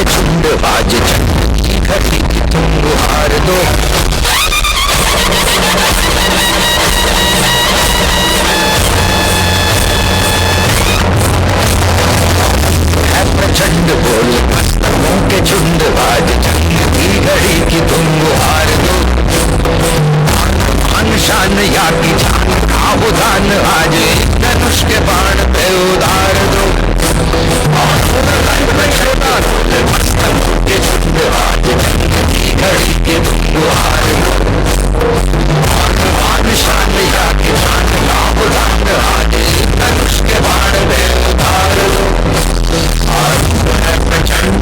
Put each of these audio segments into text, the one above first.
के झुंड बाज जंग की घड़ी की तुम गुहार दो। है प्रचंड बोल मस्तकों के झुंड बाज जंग की घड़ी की तुम गुहार दो। मान शान या की जान का उदान आज धनुष के बाण पे उधार दो। मस्तकों के झुंड बाज जंग की घड़ी की तुम गुहार दो। मान शान या की जान का उदान आज धनुष के बाण पे उधार दो। है प्रचंड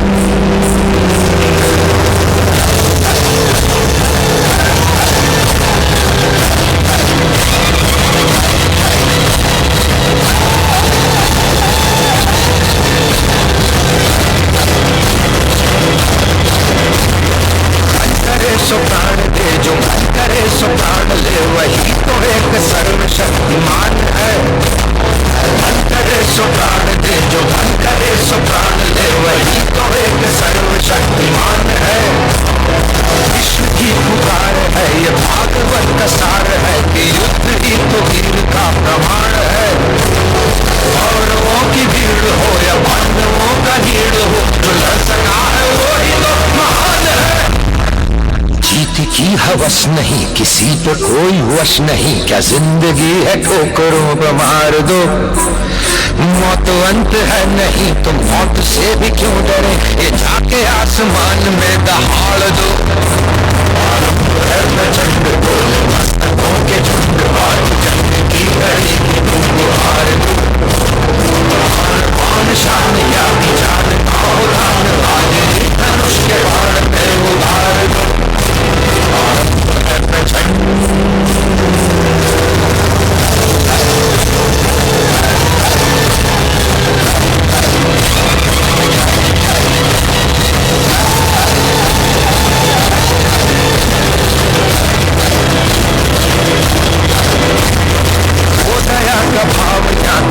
सो प्राण दे जो मन करे सो प्राण ले वही तो एक सर्वशक्तिमान है। मन करे सो प्राण दे जो मन करे सो प्राण ले वही तो एक सर्वशक्तिमान है। विश्व की पुकार है ये भागवत का सार है कि युद्ध ही तो वीर का प्रमाण है। कौरवों की भीड़ हो या पांडवों का हीड़ हो जो लड़ सका है वो ही तो महान है। जीत की हवस नहीं किसी पे कोई वश नहीं क्या जिंदगी है ठोकरों पर मार दो। मौत अंत है नहीं तो मौत से भी क्यों डरे ये जाके आसमान में दहाड़ दो। प्रचंड बोल मस्तकों के झुंड बाज जंग की घड़ी की तुम गुहार दो। मान शान या की जान का उदान आज धनुष के बाण पे उधार दो।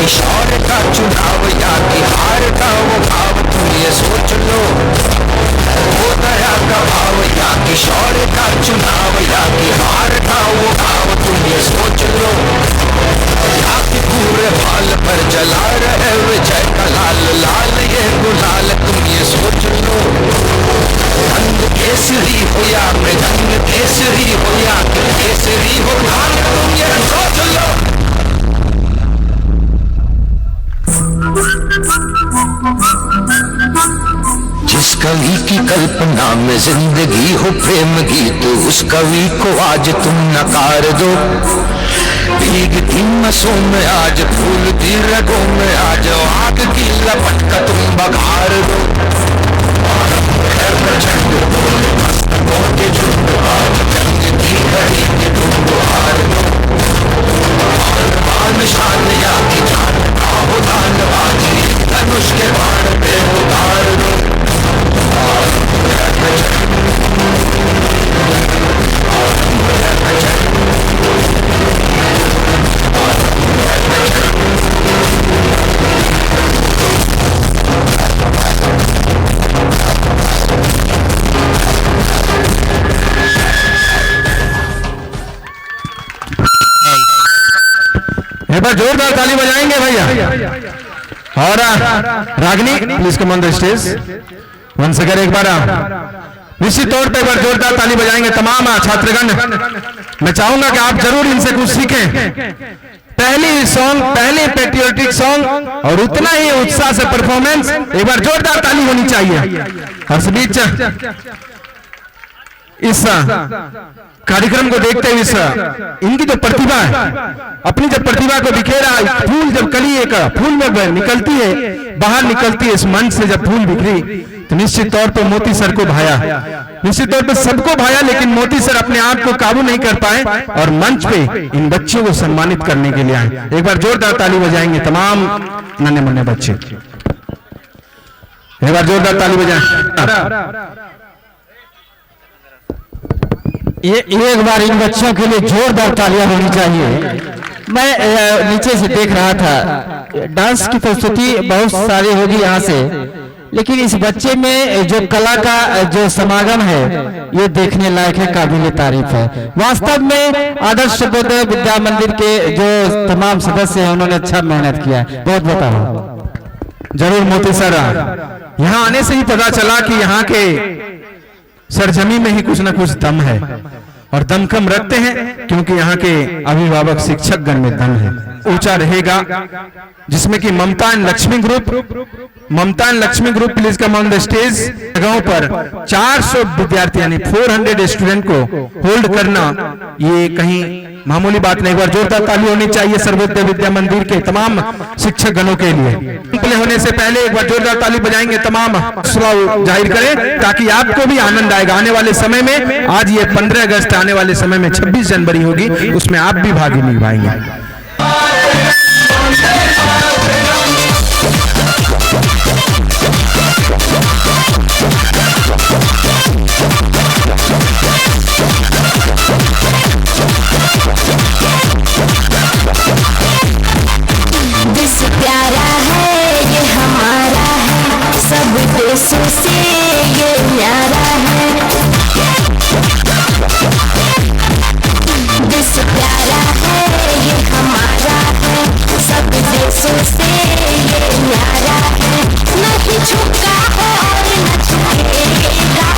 शौर्य का चुनाव या कि हार का वो भाव तुम ये सोच लो। वो दया का भाव या कि शौर्य का चुनाव या कि हार का वो भाव तुम ये सोच लो। या कि पूरे भाल पर जला रहे विजय का लाल लाल ये गुलाल तुम ये सोच लो। रंग केसरी हो या मृदंग केसरी हो या केसरी हो लाल तुम ये सोच लो। जिस कवि की कल्पना में जिंदगी हो प्रेम गीत उस कवि को आज तुम नकार दो। भीगती मसों में आज फूलती रगों में आज आग की लपट का तुम बघार दो। प्रचंड बोल मस्तकों के झुंड बाज जंग की घड़ी की तुम गुहार दो। मान शान या की जान का उदान आज धनुष के बाण पे उतार दो। एक बार जोरदार ताली बजाएंगे भैया। और Ragini please come on the stage once again. एक बार निश्चित तौर पर एक बार जोरदार ताली बजाएंगे तमाम छात्रगण। मैं चाहूंगा कि आप जरूर इनसे कुछ सीखें। पहली सॉन्ग पहले पेट्रियोटिक सॉन्ग और उतना ही उत्साह से परफॉर्मेंस। एक बार जोरदार ताली होनी चाहिए। और इस बीच इस कार्यक्रम को देखते हुए इनकी जो प्रतिभा है अपनी जब प्रतिभा को बिखेरा फूल जब कली एक फूल में निकलती है बाहर निकलती है इस मंच से जब फूल बिखरी तो निश्चित तौर पर मोती सर को भाया। निश्चित तौर पर सबको भाया लेकिन मोती सर अपने आप को काबू नहीं कर पाए और मंच पे इन बच्चों को सम्मानित करने के लिए आए। एक बार जोरदार ताली बजाएंगे तमाम नन्हे मुन्ने बच्चे। एक बार जोरदार ताली बजाएं। ये एक बार इन बच्चों के लिए जोरदार तालियां होनी चाहिए। मैं नीचे से देख रहा था डांस की प्रस्तुति बहुत सारी होगी यहाँ से लेकिन इस बच्चे में जो कला का जो समागम है ये देखने लायक है, काबिल तारीफ है। वास्तव में आदर्श सर्वोदय विद्या मंदिर के जो तमाम सदस्य हैं उन्होंने अच्छा मेहनत किया है, बहुत बताओ। जरूर मोती सर, यहाँ आने से ही पता चला कि यहाँ के सरजमी में ही कुछ न कुछ दम है, और दम कम रखते हैं क्योंकि यहाँ के अभिभावक शिक्षक गण में दम है, ऊंचा रहेगा। जिसमें कि Mamta and Lakshmi group please come on the stage. जगहों पर 400 विद्यार्थी यानी 400 स्टूडेंट को होल्ड करना ये कहीं मामूली बात नहीं। एक बार जोरदार ताली होनी चाहिए सर्वोदय विद्या मंदिर के तमाम शिक्षक गणों के लिए। प्ले होने से पहले एक बार जोरदार ताली बजाएंगे, तमाम हौसला जाहिर करें ताकि आपको भी आनंद आएगा आने वाले समय में। आज ये 15 अगस्त, आने वाले समय में 26 जनवरी होगी, उसमें आप भी भागी निभाएंगे। प्यारा है ये हमारा है, सब देशों से ये न्यारा है। देश प्यारा है ये हमारा है, सब देशों से ये न्यारा है। नहीं झुका और न झुकेगा,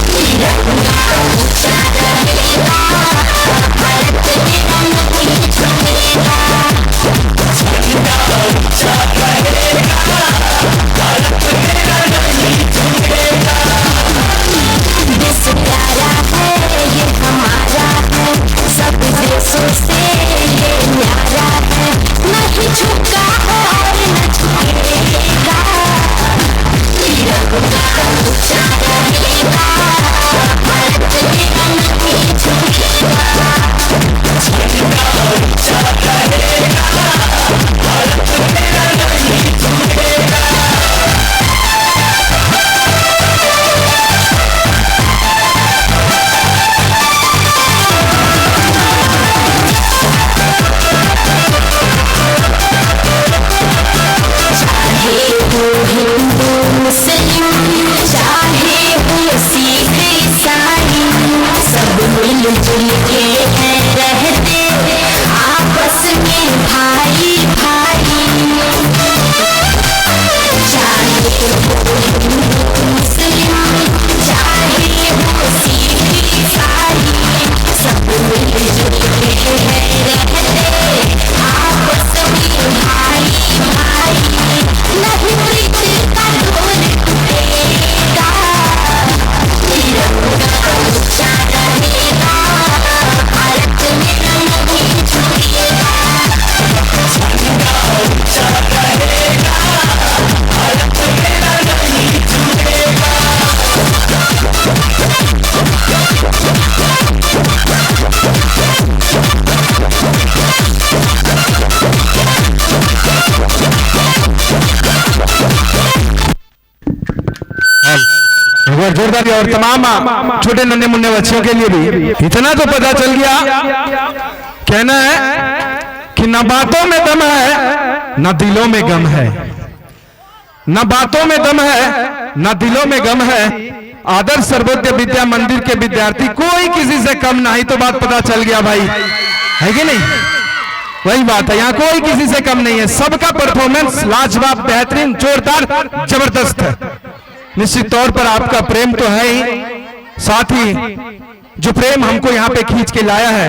तिरंगा ऊंचा रहेगा, भारत तिरंगा नहीं झुकेगा। देश प्यारा है ये हमारा है, सब देशों से ये न्यारा है। नहीं झुका और न झुकेगा, तिरंगा ऊंचा रहेगा, भारत तिरंगा नहीं झुकेगा। मिलजुल के रहते आपस में भाई भाई, चाहे वो हिंदू मुस्लिम, चाहे वो सिख ईसाई, सब मिलजुल के रहते आपस में भाई भाई। नहीं प्रीत का ढोल टूटेगा, तिरंगा ऊंचा रहेगा, भारत मेरा नहीं झुकेगा। जोरदार। और तमाम छोटे नन्हे मुन्ने बच्चों के लिए भी इतना तो पता चल गया, कहना है कि न बातों में दम है न दिलों में गम है, न बातों में दम है न दिलों में गम है। आदर्श सर्वोदय विद्या मंदिर के विद्यार्थी कोई किसी से कम नहीं, तो बात पता चल गया भाई, है कि नहीं? वही बात है, यहाँ कोई किसी से कम नहीं है, सबका परफॉर्मेंस लाजवाब, बेहतरीन, जोरदार, जबरदस्त है। निश्चित तौर पर आपका प्रेम तो है ही, साथ ही जो प्रेम हमको यहाँ पे खींच के लाया है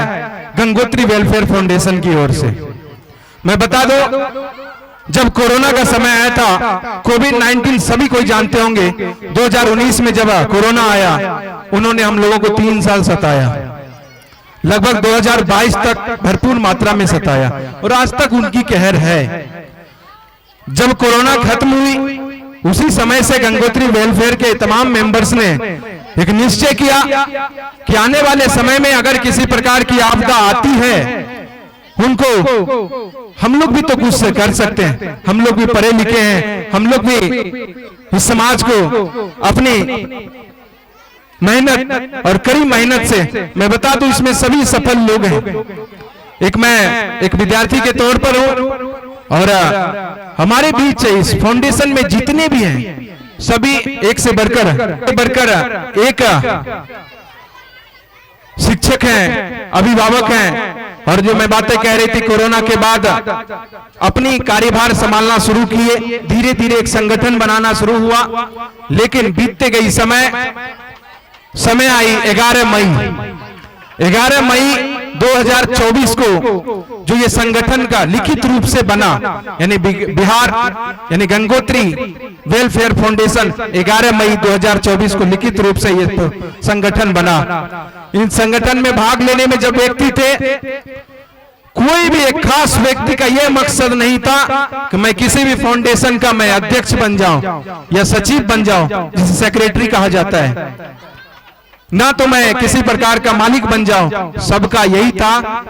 गंगोत्री वेलफेयर फाउंडेशन की ओर से। मैं बता दो, जब कोरोना का समय आया था, कोविड-19 सभी कोई जानते होंगे, 2019 में जब कोरोना आया उन्होंने हम लोगों को 3 साल सताया, लगभग 2022 तक भरपूर मात्रा में सताया, और आज तक उनकी कहर है। जब कोरोना खत्म हुई उसी समय से गंगोत्री वेलफेयर के तमाम मेंबर्स ने एक निश्चय किया कि आने वाले समय में अगर किसी प्रकार की आपदा आती है, उनको हम लोग भी तो कुछ से कर सकते हैं, हम लोग भी पढ़े लिखे हैं, हम लोग भी इस समाज को अपनी मेहनत और कड़ी मेहनत से, मैं बता दूं इसमें सभी सफल लोग हैं। मैं एक विद्यार्थी के तौर पर हूं और हमारे बीच इस फाउंडेशन में जितने भी हैं सभी एक से बढ़कर एक शिक्षक हैं, अभिभावक हैं। और जो मैं बातें कह रही थी, कोरोना के बाद अपनी कार्यभार संभालना शुरू किए, धीरे धीरे एक संगठन बनाना शुरू हुआ। लेकिन बीतते गई समय आई 11 मई 2024 को जो ये संगठन का लिखित रूप से बना, यानी बिहार यानी गंगोत्री वेलफेयर फाउंडेशन 11 मई 2024 को लिखित रूप से ये संगठन बना। इन संगठन में भाग लेने में जब व्यक्ति थे, कोई भी एक खास व्यक्ति का यह मकसद नहीं था कि मैं किसी भी फाउंडेशन का मैं अध्यक्ष बन जाऊं या सचिव बन जाऊं, जिसे सेक्रेटरी कहा जाता है, ना तो मैं किसी प्रकार का मालिक बन जाऊं। सबका यही था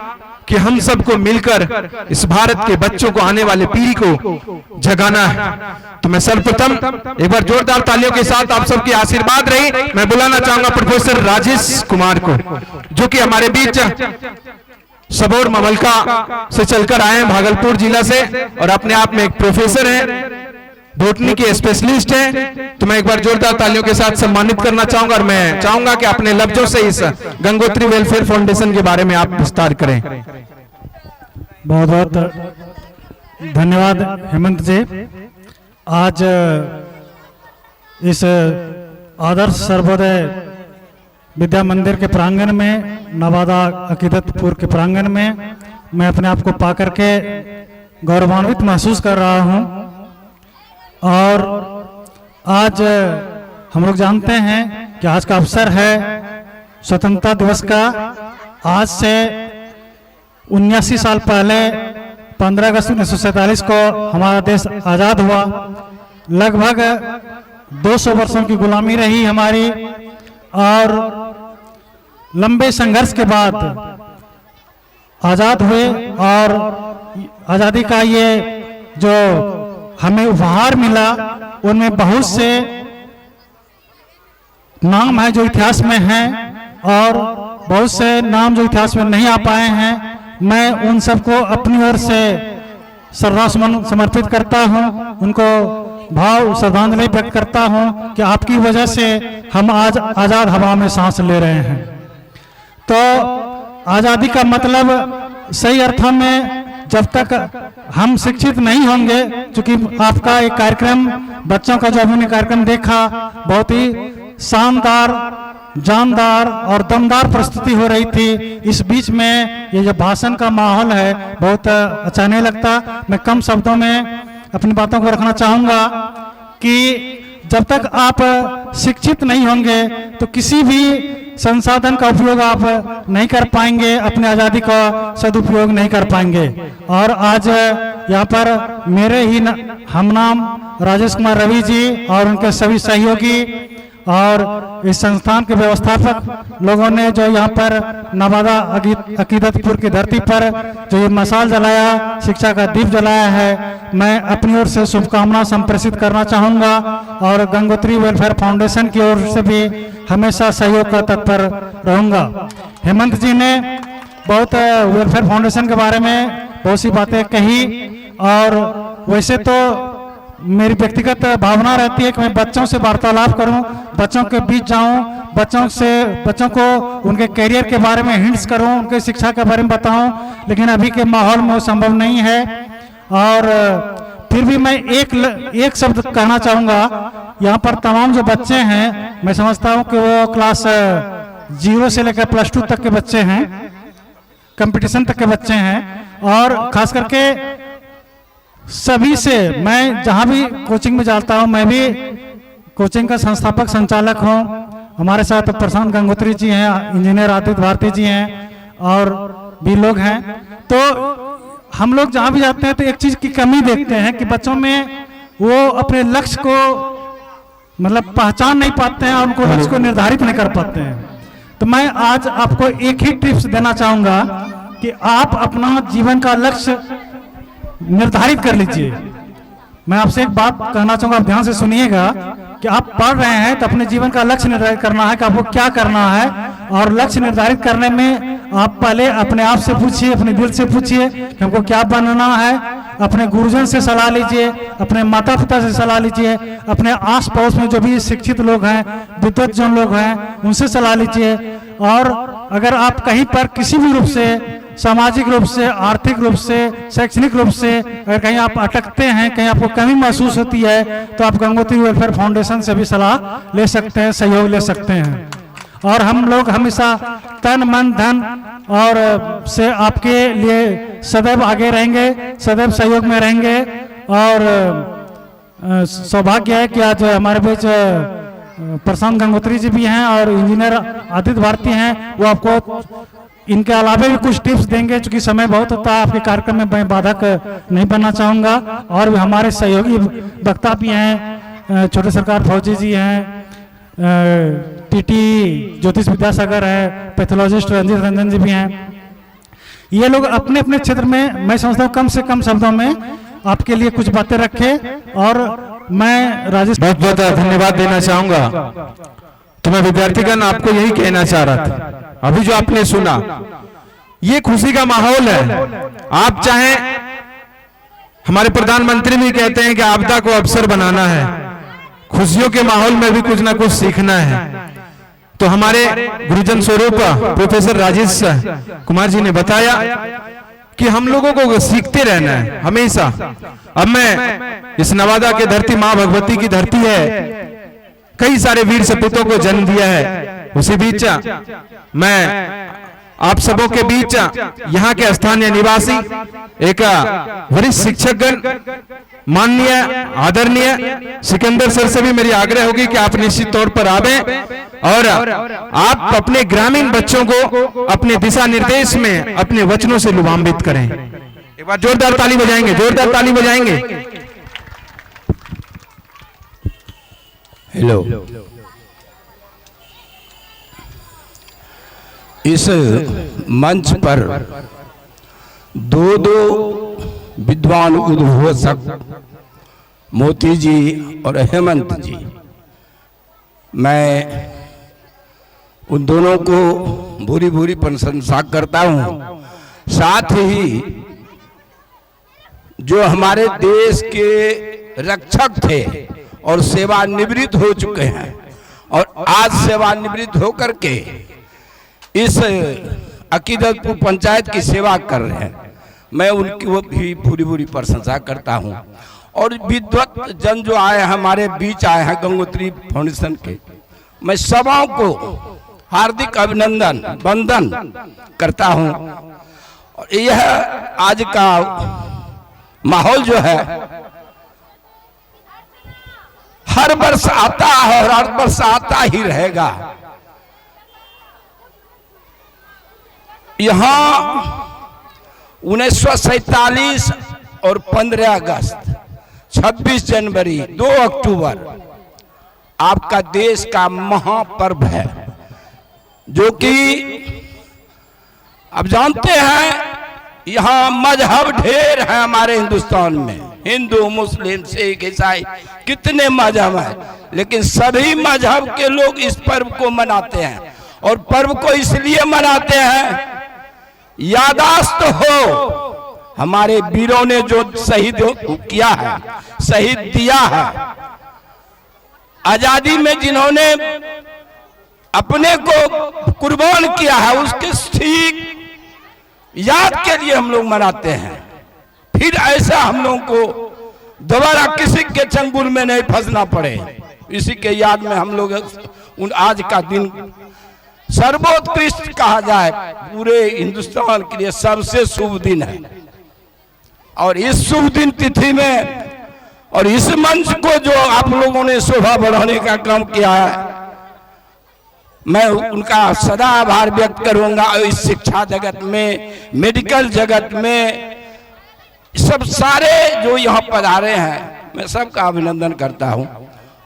कि हम सबको मिलकर इस भारत के बच्चों को, आने वाले पीढ़ी को जगाना है। तो मैं सर्वप्रथम एक बार जोरदार तालियों के साथ आप सबके आशीर्वाद रही, मैं बुलाना चाहूंगा प्रोफेसर राजेश कुमार को, जो कि हमारे बीच सबौर ममलका से चलकर आए हैं, भागलपुर जिला से, और अपने आप में एक प्रोफेसर हैं, बोटनी के स्पेशलिस्ट हैं। तो मैं एक बार जोरदार तालियों के साथ सम्मानित करना चाहूंगा, और मैं चाहूंगा कि अपने लफ्जों से इस गंगोत्री वेलफेयर फाउंडेशन के बारे में आप विस्तार करें। बहुत बहुत धन्यवाद हेमंत जी। आज इस आदर्श सर्वोदय विद्या मंदिर के प्रांगण में, नवादा अकीदतपुर के प्रांगण में मैं अपने आप को पाकर के गौरवान्वित महसूस कर रहा हूं। और आज हम लोग जानते हैं कि आज का अवसर है स्वतंत्रता दिवस का। आज से 79 साल पहले 15 अगस्त 1947 को हमारा देश आज़ाद हुआ। लगभग 200 वर्षों की गुलामी रही हमारी, और लंबे संघर्ष के बाद आज़ाद हुए। और आज़ादी का ये जो हमें उपहार मिला, उनमें बहुत से नाम है जो इतिहास में हैं, और बहुत से नाम जो इतिहास में नहीं आ पाए हैं। मैं उन सबको अपनी ओर से श्रद्धासुमन समर्पित करता हूं, उनको भाव श्रद्धांजलि व्यक्त करता हूं कि आपकी वजह से हम आज आज़ाद हवा में सांस ले रहे हैं। तो आज़ादी का मतलब सही अर्थों में जब तक हम शिक्षित नहीं होंगे, क्योंकि आपका एक कार्यक्रम, बच्चों का जो हमने कार्यक्रम देखा, बहुत ही शानदार, जानदार और दमदार प्रस्तुति हो रही थी। इस बीच में ये जो भाषण का माहौल है बहुत अच्छा नहीं लगता। मैं कम शब्दों में अपनी बातों को रखना चाहूँगा कि जब तक आप शिक्षित नहीं होंगे तो किसी भी संसाधन का उपयोग आप नहीं कर पाएंगे, अपने आज़ादी का सदुपयोग नहीं कर पाएंगे। और आज यहाँ पर मेरे ही हम नाम राजेश कुमार रवि जी और उनके सभी सहयोगी और इस संस्थान के व्यवस्थापक लोगों ने जो यहाँ पर नवादा अकीदतपुर की धरती पर जो ये मशाल जलाया, शिक्षा का दीप जलाया है, मैं अपनी ओर से शुभकामना संप्रेषित करना चाहूँगा। और गंगोत्री वेलफेयर फाउंडेशन की ओर से भी हमेशा सहयोग का तत्पर रहूँगा। हेमंत जी ने बहुत वेलफेयर फाउंडेशन के बारे में बहुत सी बातें कही, और वैसे तो मेरी व्यक्तिगत भावना रहती है कि मैं बच्चों से वार्तालाप करूं, बच्चों के बीच जाऊं, बच्चों को उनके करियर के बारे में हिंट्स करूं, उनके शिक्षा के बारे में बताऊं, लेकिन अभी के माहौल में वो संभव नहीं है। और फिर भी मैं एक शब्द कहना चाहूँगा। यहाँ पर तमाम जो बच्चे हैं, मैं समझता हूँ कि वो क्लास 0 से लेकर +2 तक के बच्चे हैं, कंपटीशन तक के बच्चे हैं। और खास करके सभी से मैं जहाँ भी कोचिंग में जाता हूँ, मैं भी कोचिंग का संस्थापक संचालक हूँ। हमारे साथ प्रशांत गंगोत्री जी हैं, इंजीनियर आदित्य भारती जी हैं, और भी लोग हैं। तो हम लोग जहाँ भी जाते हैं तो एक चीज़ की कमी देखते हैं कि बच्चों में वो अपने लक्ष्य को मतलब पहचान नहीं पाते हैं और उनको लक्ष्य को निर्धारित नहीं कर पाते हैं। तो मैं आज आपको एक ही टिप्स देना चाहूँगा कि आप अपना जीवन का लक्ष्य निर्धारित कर लीजिए। मैं आपसे एक बात कहना चाहूँगा, आप ध्यान से सुनिएगा कि आप पढ़ रहे हैं तो अपने जीवन का लक्ष्य निर्धारित करना है कि आपको क्या करना है। और लक्ष्य निर्धारित करने में आप पहले अपने आप से पूछिए, अपने दिल से पूछिए कि हमको क्या बनना है। अपने गुरुजन से सलाह लीजिए, अपने माता पिता से सलाह लीजिए, अपने आस पड़ोस में जो भी शिक्षित लोग हैं, विद्वतजन लोग हैं, उनसे सलाह लीजिए। और अगर आप कहीं पर किसी भी रूप से, सामाजिक रूप से, आर्थिक रूप से, शैक्षणिक रूप से अगर कहीं आप अटकते हैं, कहीं आपको कमी महसूस होती है, तो आप गंगोत्री वेलफेयर फाउंडेशन से भी सलाह ले सकते हैं, सहयोग ले सकते हैं। और हम लोग हमेशा तन मन धन और से आपके लिए सदैव आगे रहेंगे, सदैव सहयोग में रहेंगे। और सौभाग्य है कि आज हमारे बीच प्रशांत गंगोत्री जी भी हैं और इंजीनियर आदित्य भारती हैं। वो आपको इनके अलावा भी कुछ टिप्स देंगे। चूंकि समय बहुत होता है, आपके कार्यक्रम में मैं बाधक नहीं बनना चाहूँगा। और भी हमारे सहयोगी वक्ता भी हैं, छोटे सरकार फौजी जी हैं, टीटी ज्योतिष विद्यासागर है, पैथोलॉजिस्ट रंजित रंजन जी भी हैं। ये लोग अपने अपने क्षेत्र में, मैं समझता हूँ कम से कम शब्दों में आपके लिए कुछ बातें रखें। और मैं राजेश बहुत बहुत धन्यवाद देना चाहूंगा। तो मैं विद्यार्थीगण आपको यही कहना चाह रहा था, अभी जो आपने सुना, ये खुशी का माहौल है। आप चाहें, हमारे प्रधानमंत्री भी कहते हैं कि आपदा को अवसर बनाना है, खुशियों के माहौल में भी कुछ ना कुछ सीखना है। तो हमारे गुरुजन स्वरूप प्रोफेसर राजेश कुमार जी ने बताया कि हम लोगों को सीखते रहना है हमेशा। अब मैं इस नवादा के धरती, मां भगवती की धरती है, कई सारे वीर सपूतों को जन्म दिया है। उसी बीच मैं आप सबों के बीच यहाँ के स्थानीय निवासी एक वरिष्ठ शिक्षकगण, माननीय आदरणीय सिकंदर सर से भी मेरी आग्रह होगी कि आप निश्चित तौर पर आवें और आप अपने ग्रामीण बच्चों को अपने दिशा निर्देश में अपने वचनों से लुभान्वित करें। एक बार जोरदार ताली बजाएंगे, जोरदार ताली बजाएंगे। हेलो, इस मंच पर दो विद्वान उद्घोषक मोती जी और हेमंत जी, मैं उन दोनों को भूरी भूरी प्रशंसा करता हूं। साथ ही जो हमारे देश के रक्षक थे और सेवानिवृत्त हो चुके हैं और आज सेवानिवृत्त होकर के इस अकीदतपुर पंचायत की सेवा कर रहे हैं, मैं उनकी वो भी पूरी पूरी प्रशंसा करता हूं। और विद्वत जन जो आए हमारे बीच आए हैं गंगोत्री फाउंडेशन के, मैं सबों को हार्दिक अभिनंदन वंदन करता हूं। और यह आज का माहौल जो है हर वर्ष आता है और हर वर्ष आता ही रहेगा। यहाँ 1947 और 15 अगस्त, 26 जनवरी, 2 अक्टूबर आपका देश का महापर्व है, जो कि अब जानते हैं यहाँ मजहब ढेर है हमारे हिंदुस्तान में, हिंदू मुस्लिम सिख ईसाई कितने मजहब हैं, लेकिन सभी मजहब के लोग इस पर्व को मनाते हैं। और पर्व को इसलिए मनाते हैं, यादाश्त हो हमारे वीरों ने जो शहीद किया है, शहीद दिया है, आजादी में जिन्होंने अपने को कुर्बान किया है, उसके ठीक याद के लिए हम लोग मनाते हैं। फिर ऐसा हम लोग को दोबारा किसी के चंगुल में नहीं फंसना पड़े, इसी के याद में हम लोग उन आज का दिन सर्वोत्कृष्ट कहा जाए, पूरे हिंदुस्तान के लिए सबसे शुभ दिन है। और इस शुभ दिन तिथि में और इस मंच को जो आप लोगों ने शोभा बढ़ाने का काम किया है, मैं उनका सदा आभार व्यक्त करूंगा। इस शिक्षा जगत में, मेडिकल जगत में, सब सारे जो यहाँ पधारे हैं, मैं सबका अभिनंदन करता हूँ।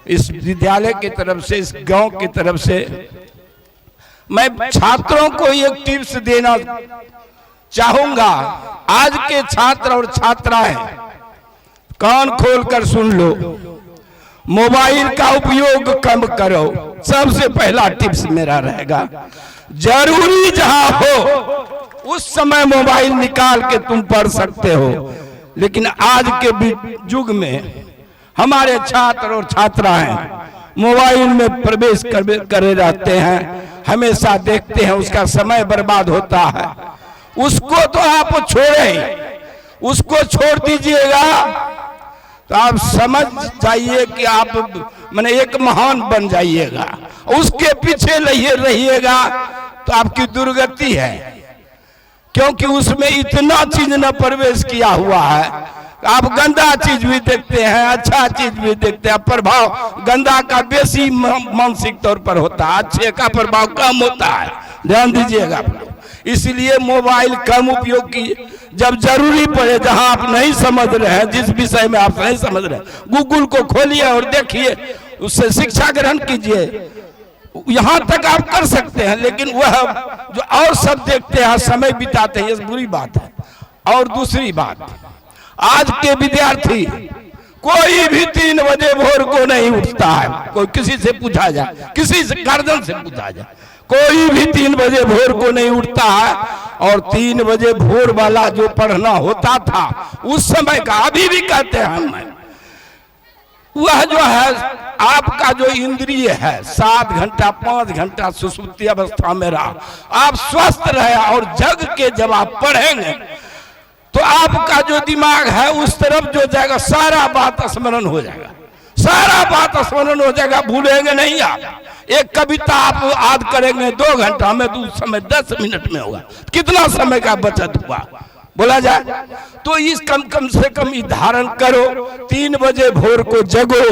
इस विद्यालय की तरफ से, इस गांव की तरफ से मैं छात्रों को एक टिप्स देना चाहूंगा। आज के छात्र और छात्राएं कान खोलकर सुन लो, मोबाइल का उपयोग कम करो। सबसे पहला टिप्स मेरा रहेगा, जरूरी जहां हो उस समय मोबाइल निकाल के तुम पढ़ सकते हो, लेकिन आज के युग में हमारे छात्र और छात्राएं मोबाइल में प्रवेश करे रहते हैं, हमेशा देखते हैं, उसका समय बर्बाद होता है। उसको तो आप छोड़े, उसको छोड़ दीजिएगा तो आप समझ जाइए कि आप माने एक महान बन जाइएगा। उसके पीछे रहिएगा तो आपकी दुर्गति है, क्योंकि उसमें इतना चीज न प्रवेश किया हुआ है। आप गंदा चीज भी देखते हैं, अच्छा चीज भी देखते हैं। प्रभाव गंदा का बेसी मानसिक तौर पर होता है, अच्छे का प्रभाव कम होता है। ध्यान दीजिएगा। इसलिए मोबाइल कम उपयोग कीजिए। जब जरूरी पड़े, जहां आप नहीं समझ रहे हैं, जिस विषय में आप नहीं समझ रहे हैं, गूगल को खोलिए और देखिए, उससे शिक्षा ग्रहण कीजिए। यहां तक आप कर सकते हैं, लेकिन वह जो और सब देखते हैं, समय बिताते हैं, ये बुरी बात है। और दूसरी बात, आज के विद्यार्थी कोई भी 3 बजे भोर को नहीं उठता है। कोई किसी से पूछा जाए, किसी से गार्जियन से पूछा जाए, कोई भी 3 बजे भोर को नहीं उठता है। और 3 बजे भोर वाला जो पढ़ना होता था उस समय का, अभी भी कहते हैं हम, वह जो है आपका जो इंद्रिय है 7 घंटा 5 घंटा सुसुप्ति अवस्था में रहा, आप स्वस्थ रहे और जग के जब आप पढ़ेंगे तो आपका जो दिमाग है उस तरफ जो जाएगा, सारा बात स्मरण हो जाएगा, सारा बात स्मरण हो जाएगा, भूलेंगे नहीं आप। एक कविता आप याद करेंगे 2 घंटा में, तो उस समय 10 मिनट में होगा। कितना समय का बचत हुआ बोला जाए तो। इस कम से कम धारण करो, 3 बजे भोर को जगो,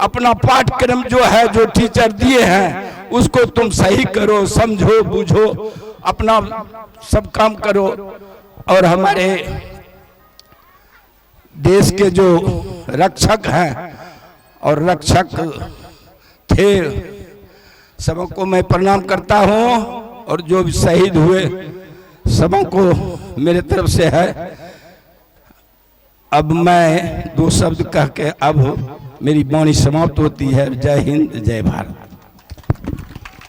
अपना पाठ्यक्रम जो है, जो टीचर दिए हैं उसको तुम सही करो, समझो, बूझो, अपना सब काम करो। और हमारे देश के जो रक्षक हैं और रक्षक थे, सबको मैं प्रणाम करता हूं, और जो भी शहीद हुए सबको मेरे तरफ से है। अब मैं 2 शब्द कह के अब मेरी वाणी समाप्त होती है। जय हिंद, जय भारत।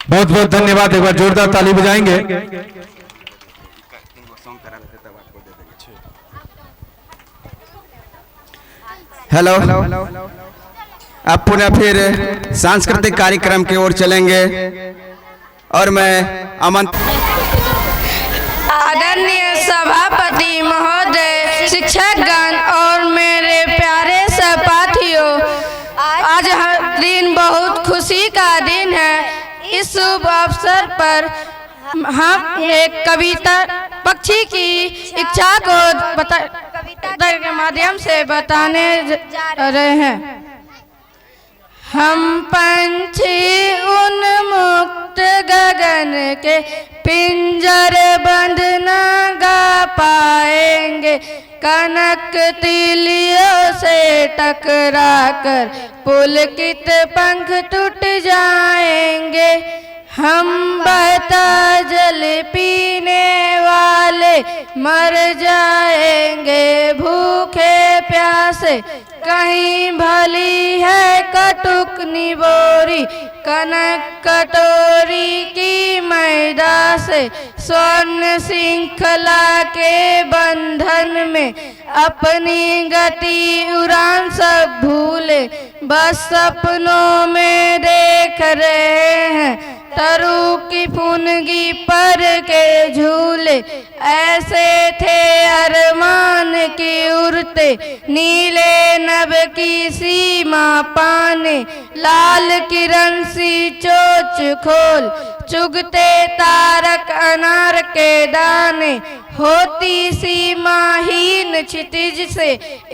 बहुत बहुत धन्यवाद। एक बार जोरदार ताली बजाएंगे। हेलो, अब पुनः फिर सांस्कृतिक कार्यक्रम की ओर चलेंगे और मैं आदरणीय सभापति महोदय, शिक्षकगण और मेरे प्यारे सहपाठियों, आज दिन बहुत खुशी का दिन है। इस शुभ अवसर पर हम एक कविता पक्षी की इच्छा को कविता के माध्यम से बताने जा रहे हैं। हम पंछी उन्मुक्त गगन के पिंजर बंद न गा पाएंगे, कनक तिलियों से टकरा कर पुलकित पंख टूट जाएंगे। हम बहता जल पीने वाले मर जाएंगे भूखे प्यासे, कहीं भली है कटुक निबोरी, कनक कटोरी की मैदा से। स्वर्ण श्रृंखला के बंधन में अपनी गति उड़ान सब भूले, बस सपनों में देख रहे हैं तरु की फुनगी पर के झूले। ऐसे थे अरमान की उड़ते नीले नभ की सीमा पाने, लाल किरण सी चोच खोल चुगते तारक अनार के दाने। होती सीमाहीन क्षितिज से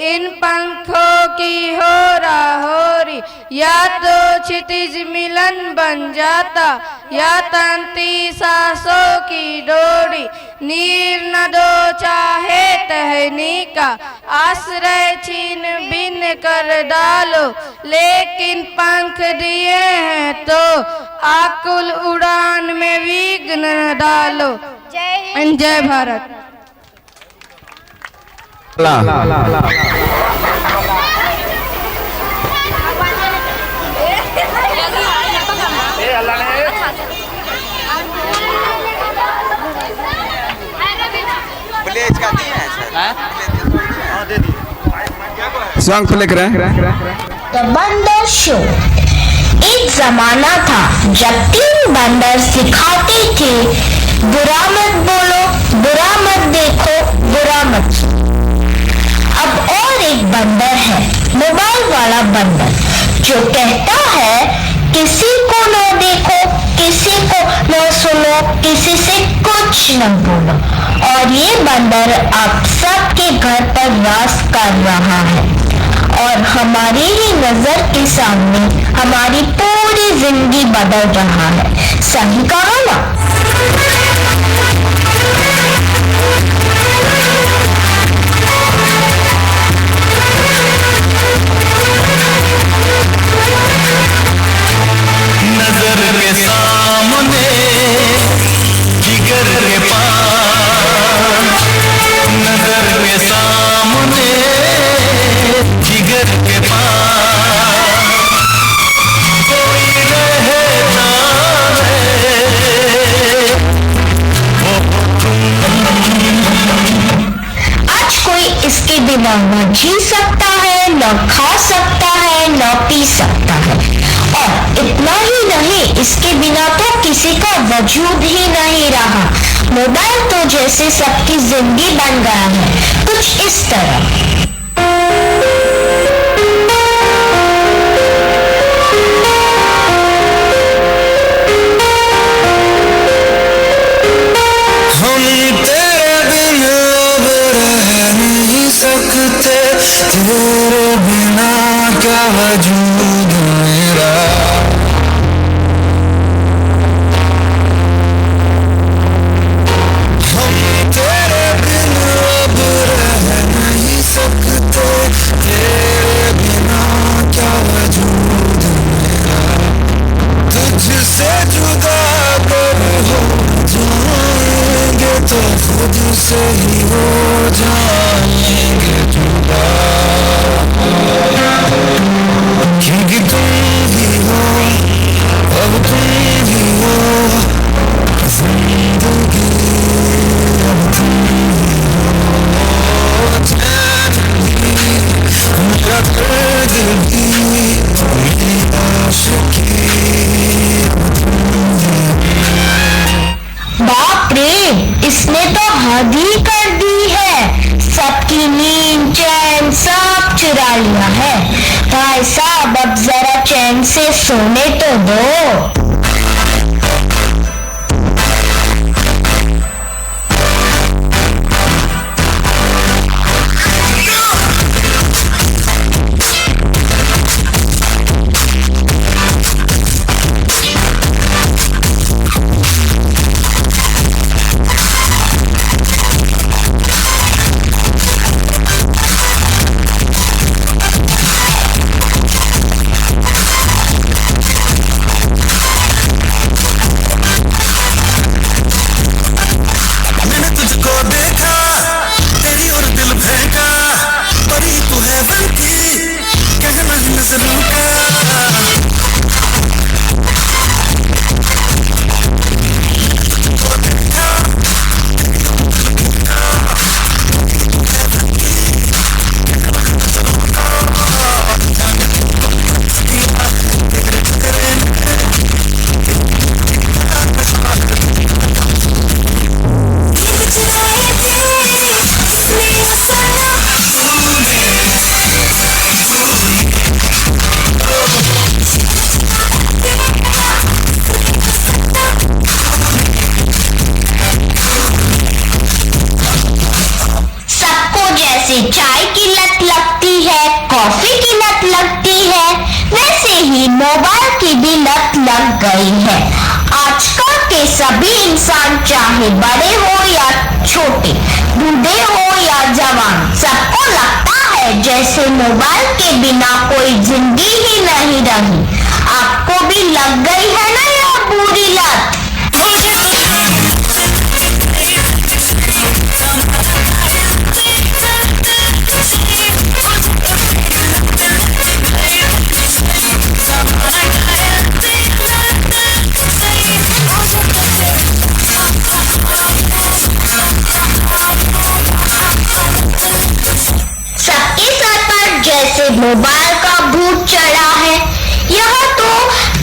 इन पंखों की होरा होरी, या तो क्षितिज मिलन बन जाता या तंती सांसों की डोरी। नीर न दो चाहे टहनी का आश्रय छीन बिन कर डालो, लेकिन पंख दिए हैं तो आकुल उड़ान में विघ्न न डालो। जय भारत। प्लेज का दिया है सर। सॉन्ग प्ले करें। द बंदर शो। एक जमाना था जब 3 बंदर सिखाते थे, बुरा मत बोलो, बुरा मत देखो, बुरा मत सुनो। अब और एक बंदर है, मोबाइल वाला बंदर, जो कहता है किसी को न देखो, किसी को न सुनो, किसी से कुछ न बोलो। और ये बंदर अब सबके घर पर राज कर रहा है और हमारी ही नजर के सामने हमारी पूरी जिंदगी बदल रहा है। सही कहा ना? नजर के सामने जिगर के पास, नजर के सामने जिगर के पास कोई रहता है वो आज कोई इसके बिना न जी सकता है, न खा सकता है, न पी सकता है। और इतना ही नहीं, इसके बिना तो किसी का वजूद ही नहीं रहा। मोबाइल तो जैसे सबकी जिंदगी बन गया है, कुछ इस तरह। हम तेरे बिन अब रह नहीं सकते, तेरे बिना क्या वजूद मेरा। हम तेरे बिन अब रह नहीं सकते, तेरे बिना क्या वजूद मेरा। तुझसे जुदा कब हो जाएंगे तो खुद से ही हो जाएंगे जुदा, क्योंकि तुम ही हो, अब तुम ही हो जिंदगी, अब तुम ही हो चैन भी, मेरा दर्द भी, मेरी आशिकी, अब तुम ही हो। बाप रे, इसने तो हद ही कर दी है। सबकी नींद चैन सब चुरा लिया है। भाई साहब, अब जरा चैन से सोने तो दो। चाय की लत लगती है, कॉफी की लत लगती है, वैसे ही मोबाइल की भी लत लग गई है। आजकल के सभी इंसान, चाहे बड़े हो या छोटे, बूढ़े हो या जवान, सबको लगता है जैसे मोबाइल के बिना कोई जिंदगी ही नहीं रही। आपको भी लग गई है ना यह बुरी लत? सबके सर पर जैसे मोबाइल का भूत चढ़ा है। यह तो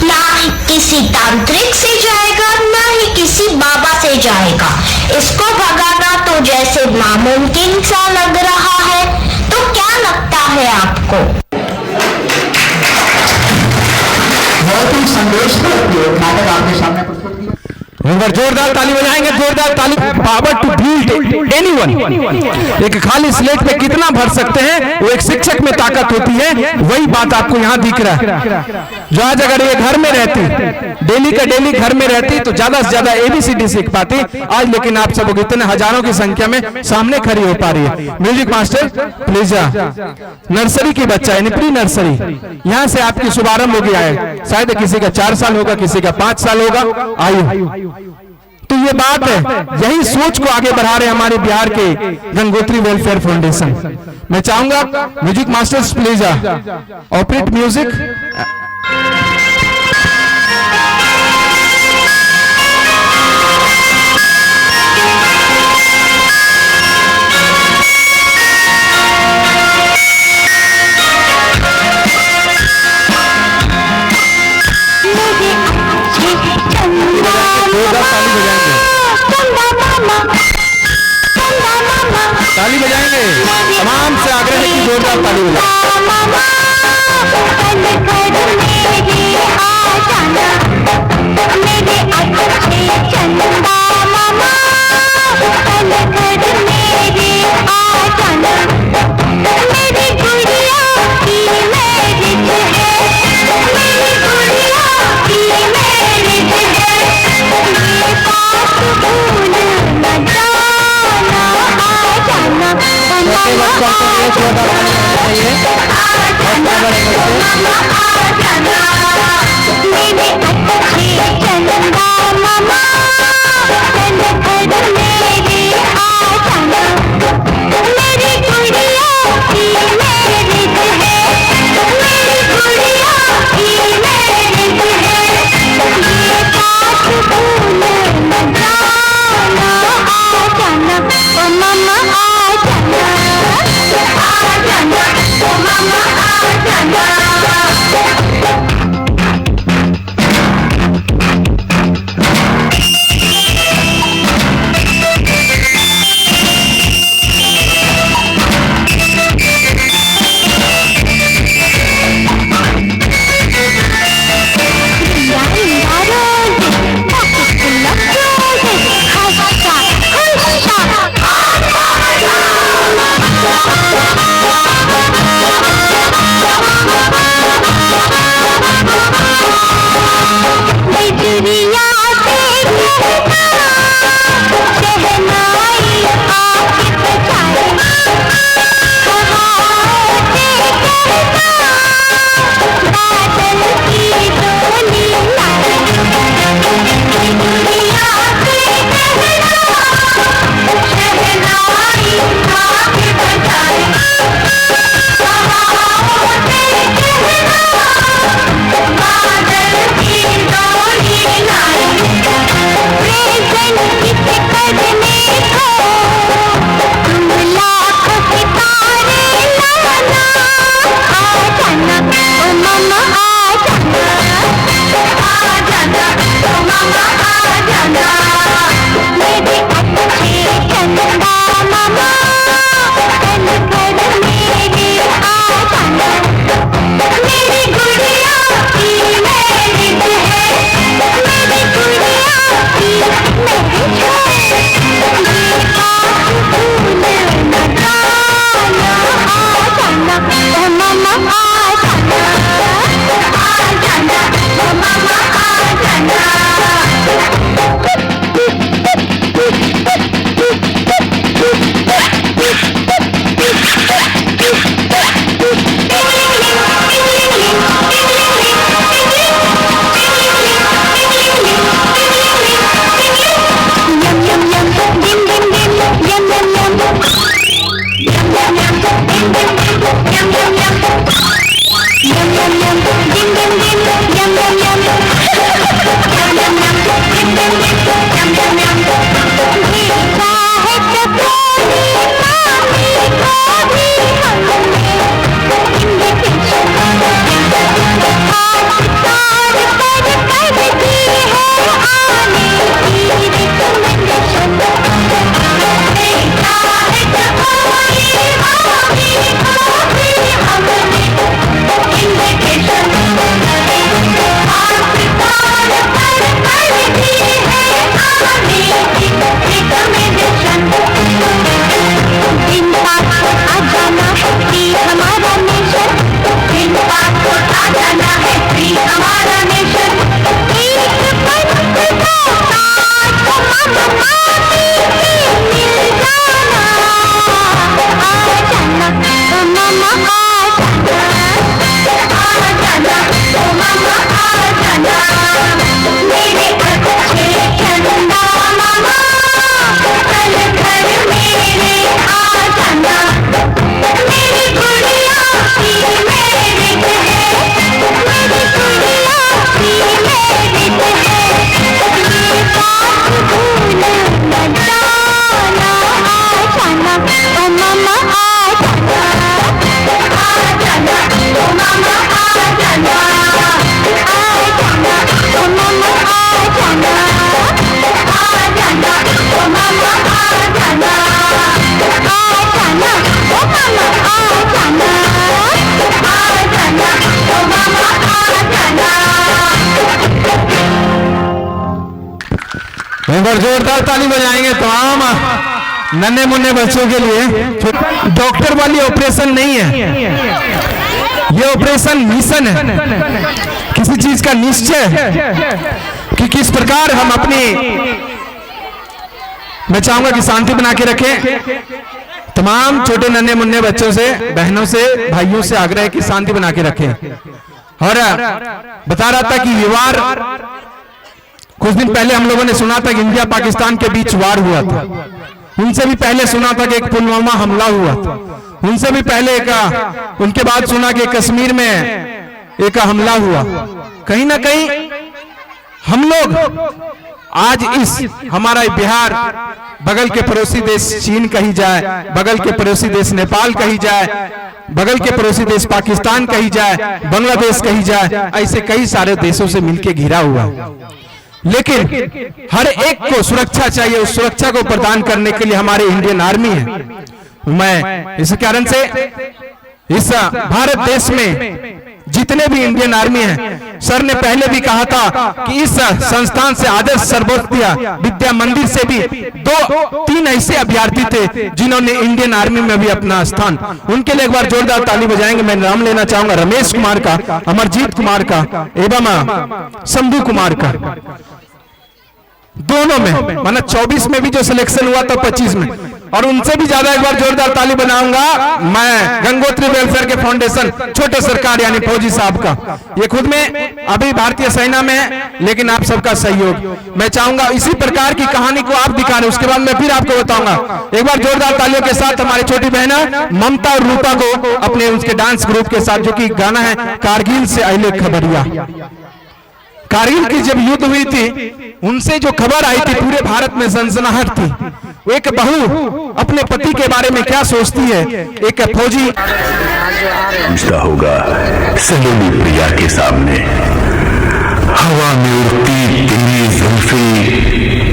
ना ही किसी तांत्रिक से जाएगा, ना ही किसी बाबा से जाएगा। इसको भगाना तो जैसे नामुमकिन सा लग रहा है। तो क्या लगता है आपको? बहुत ही संदेश नाटक आपके सामने प्रस्तुत किया। एक बार जोरदार ताली बजाएंगे, जोरदार ताली। Power to beat anyone. एक खाली स्लेट पे कितना भर सकते हैं, वो एक शिक्षक में ताकत होती है। वही बात आपको यहाँ दिख रहा है। जो आज अगर ये घर में रहती, डेली का डेली घर में रहती, तो ज्यादा से ज्यादा ABCD सीख पाती आज। लेकिन आप सब इतने हजारों की संख्या में सामने खड़ी हो पा रही है। Music master please. नर्सरी की बच्चा यानी प्री नर्सरी, यहाँ से आपकी शुभारंभ हो गया है। शायद किसी का 4 साल होगा, किसी का 5 साल होगा। आयु तो ये बात है, यही सोच को आगे बढ़ा रहे हमारे बिहार के गंगोत्री वेलफेयर फाउंडेशन। मैं चाहूंगा music masters please operate music. ताली बजाएंगे, तमाम से आग्रह है कि जोरदार ताली एक बार जोरदार ताली बजाएंगे तमाम नन्हे मुन्ने बच्चों के लिए। डॉक्टर वाली ऑपरेशन नहीं है, ये ऑपरेशन मिशन है, किसी चीज का निश्चय है कि किस प्रकार हम अपनी, मैं चाहूंगा कि शांति बना के रखें। तमाम छोटे नन्हे मुन्ने बच्चों से, बहनों से, भाइयों से आग्रह है कि शांति बना के रखें। और बता रहा था कि ये वार, कुछ दिन पहले हम लोगों ने सुना था कि इंडिया पाकिस्तान के बीच वार हुआ था। उनसे भी पहले सुना था कि एक पुलवामा हमला हुआ था। उनसे भी पहले उनके बाद सुना कि कश्मीर में एक हमला हुआ। कहीं ना कहीं हम लोग आज इस हमारा बिहार, बगल के पड़ोसी देश चीन कही जाए, बगल के पड़ोसी देश नेपाल कही जाए, बगल के पड़ोसी देश पाकिस्तान कही जाए, बांग्लादेश कही जाए, ऐसे कई सारे देशों से मिलकर घिरा हुआ। लेकिन हर एक को सुरक्षा चाहिए, उस सुरक्षा को प्रदान करने के लिए हमारे इंडियन आर्मी है। मैं इस कारण से इस भारत देश में जितने भी इंडियन आर्मी हैं, सर ने पहले भी कहा था कि इस संस्थान से आदर्श सर्वोदय विद्या मंदिर से भी 2-3 ऐसे अभ्यर्थी थे जिन्होंने इंडियन आर्मी में भी अपना स्थान, उनके लिए एक बार जोरदार ताली बजाएंगे। मैं नाम लेना चाहूंगा रमेश कुमार का, अमरजीत कुमार का एवं शंभू कुमार का। दोनों में माना 24 में भी जो सिलेक्शन हुआ था 25 में, और उनसे भी ज्यादा एक बार जोरदार ताली बनाऊंगा मैं गंगोत्री वेलफेयर के फाउंडेशन छोटे सरकार यानी फौजी साहब का। ये खुद में अभी भारतीय सेना में है, लेकिन आप सबका सहयोग मैं चाहूंगा। इसी प्रकार की कहानी को आप दिखा रहे, उसके बाद मैं फिर आपको बताऊंगा। एक बार जोरदार तालियों के साथ हमारी छोटी बहना ममता और रूपा को अपने उसके डांस ग्रुप के साथ, जो कि गाना है कारगिल से अहले खबरिया। कारगिल की जब युद्ध हुई थी, उनसे जो खबर आई थी पूरे भारत में सनसनाहट थी। एक बहू अपने पति के बारे में क्या सोचती है, एक फौजी पूछता होगा सलोनी प्रिया के सामने, हवा में उड़ती तेरी जुल्फी,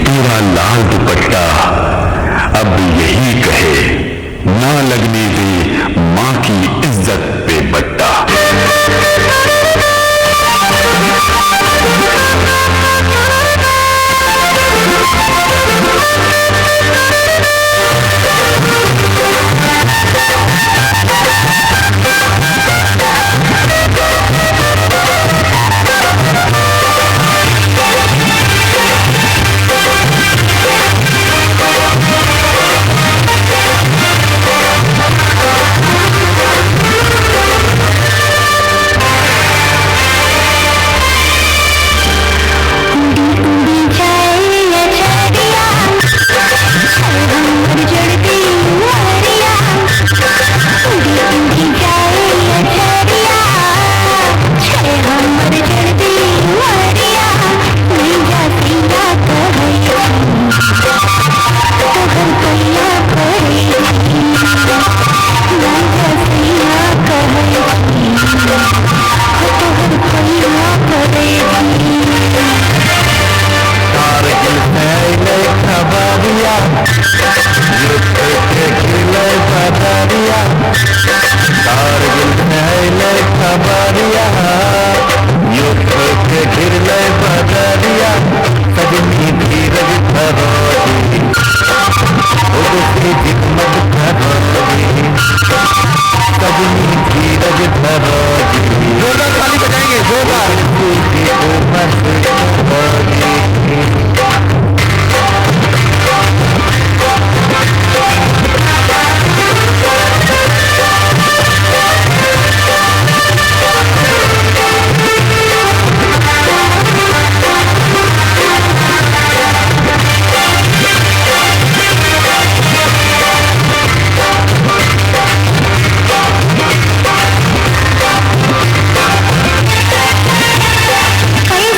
तेरा लाल दुपट्टा, अब यही कहे ना लगने दे माँ की इज्जत पे बट्टा। कई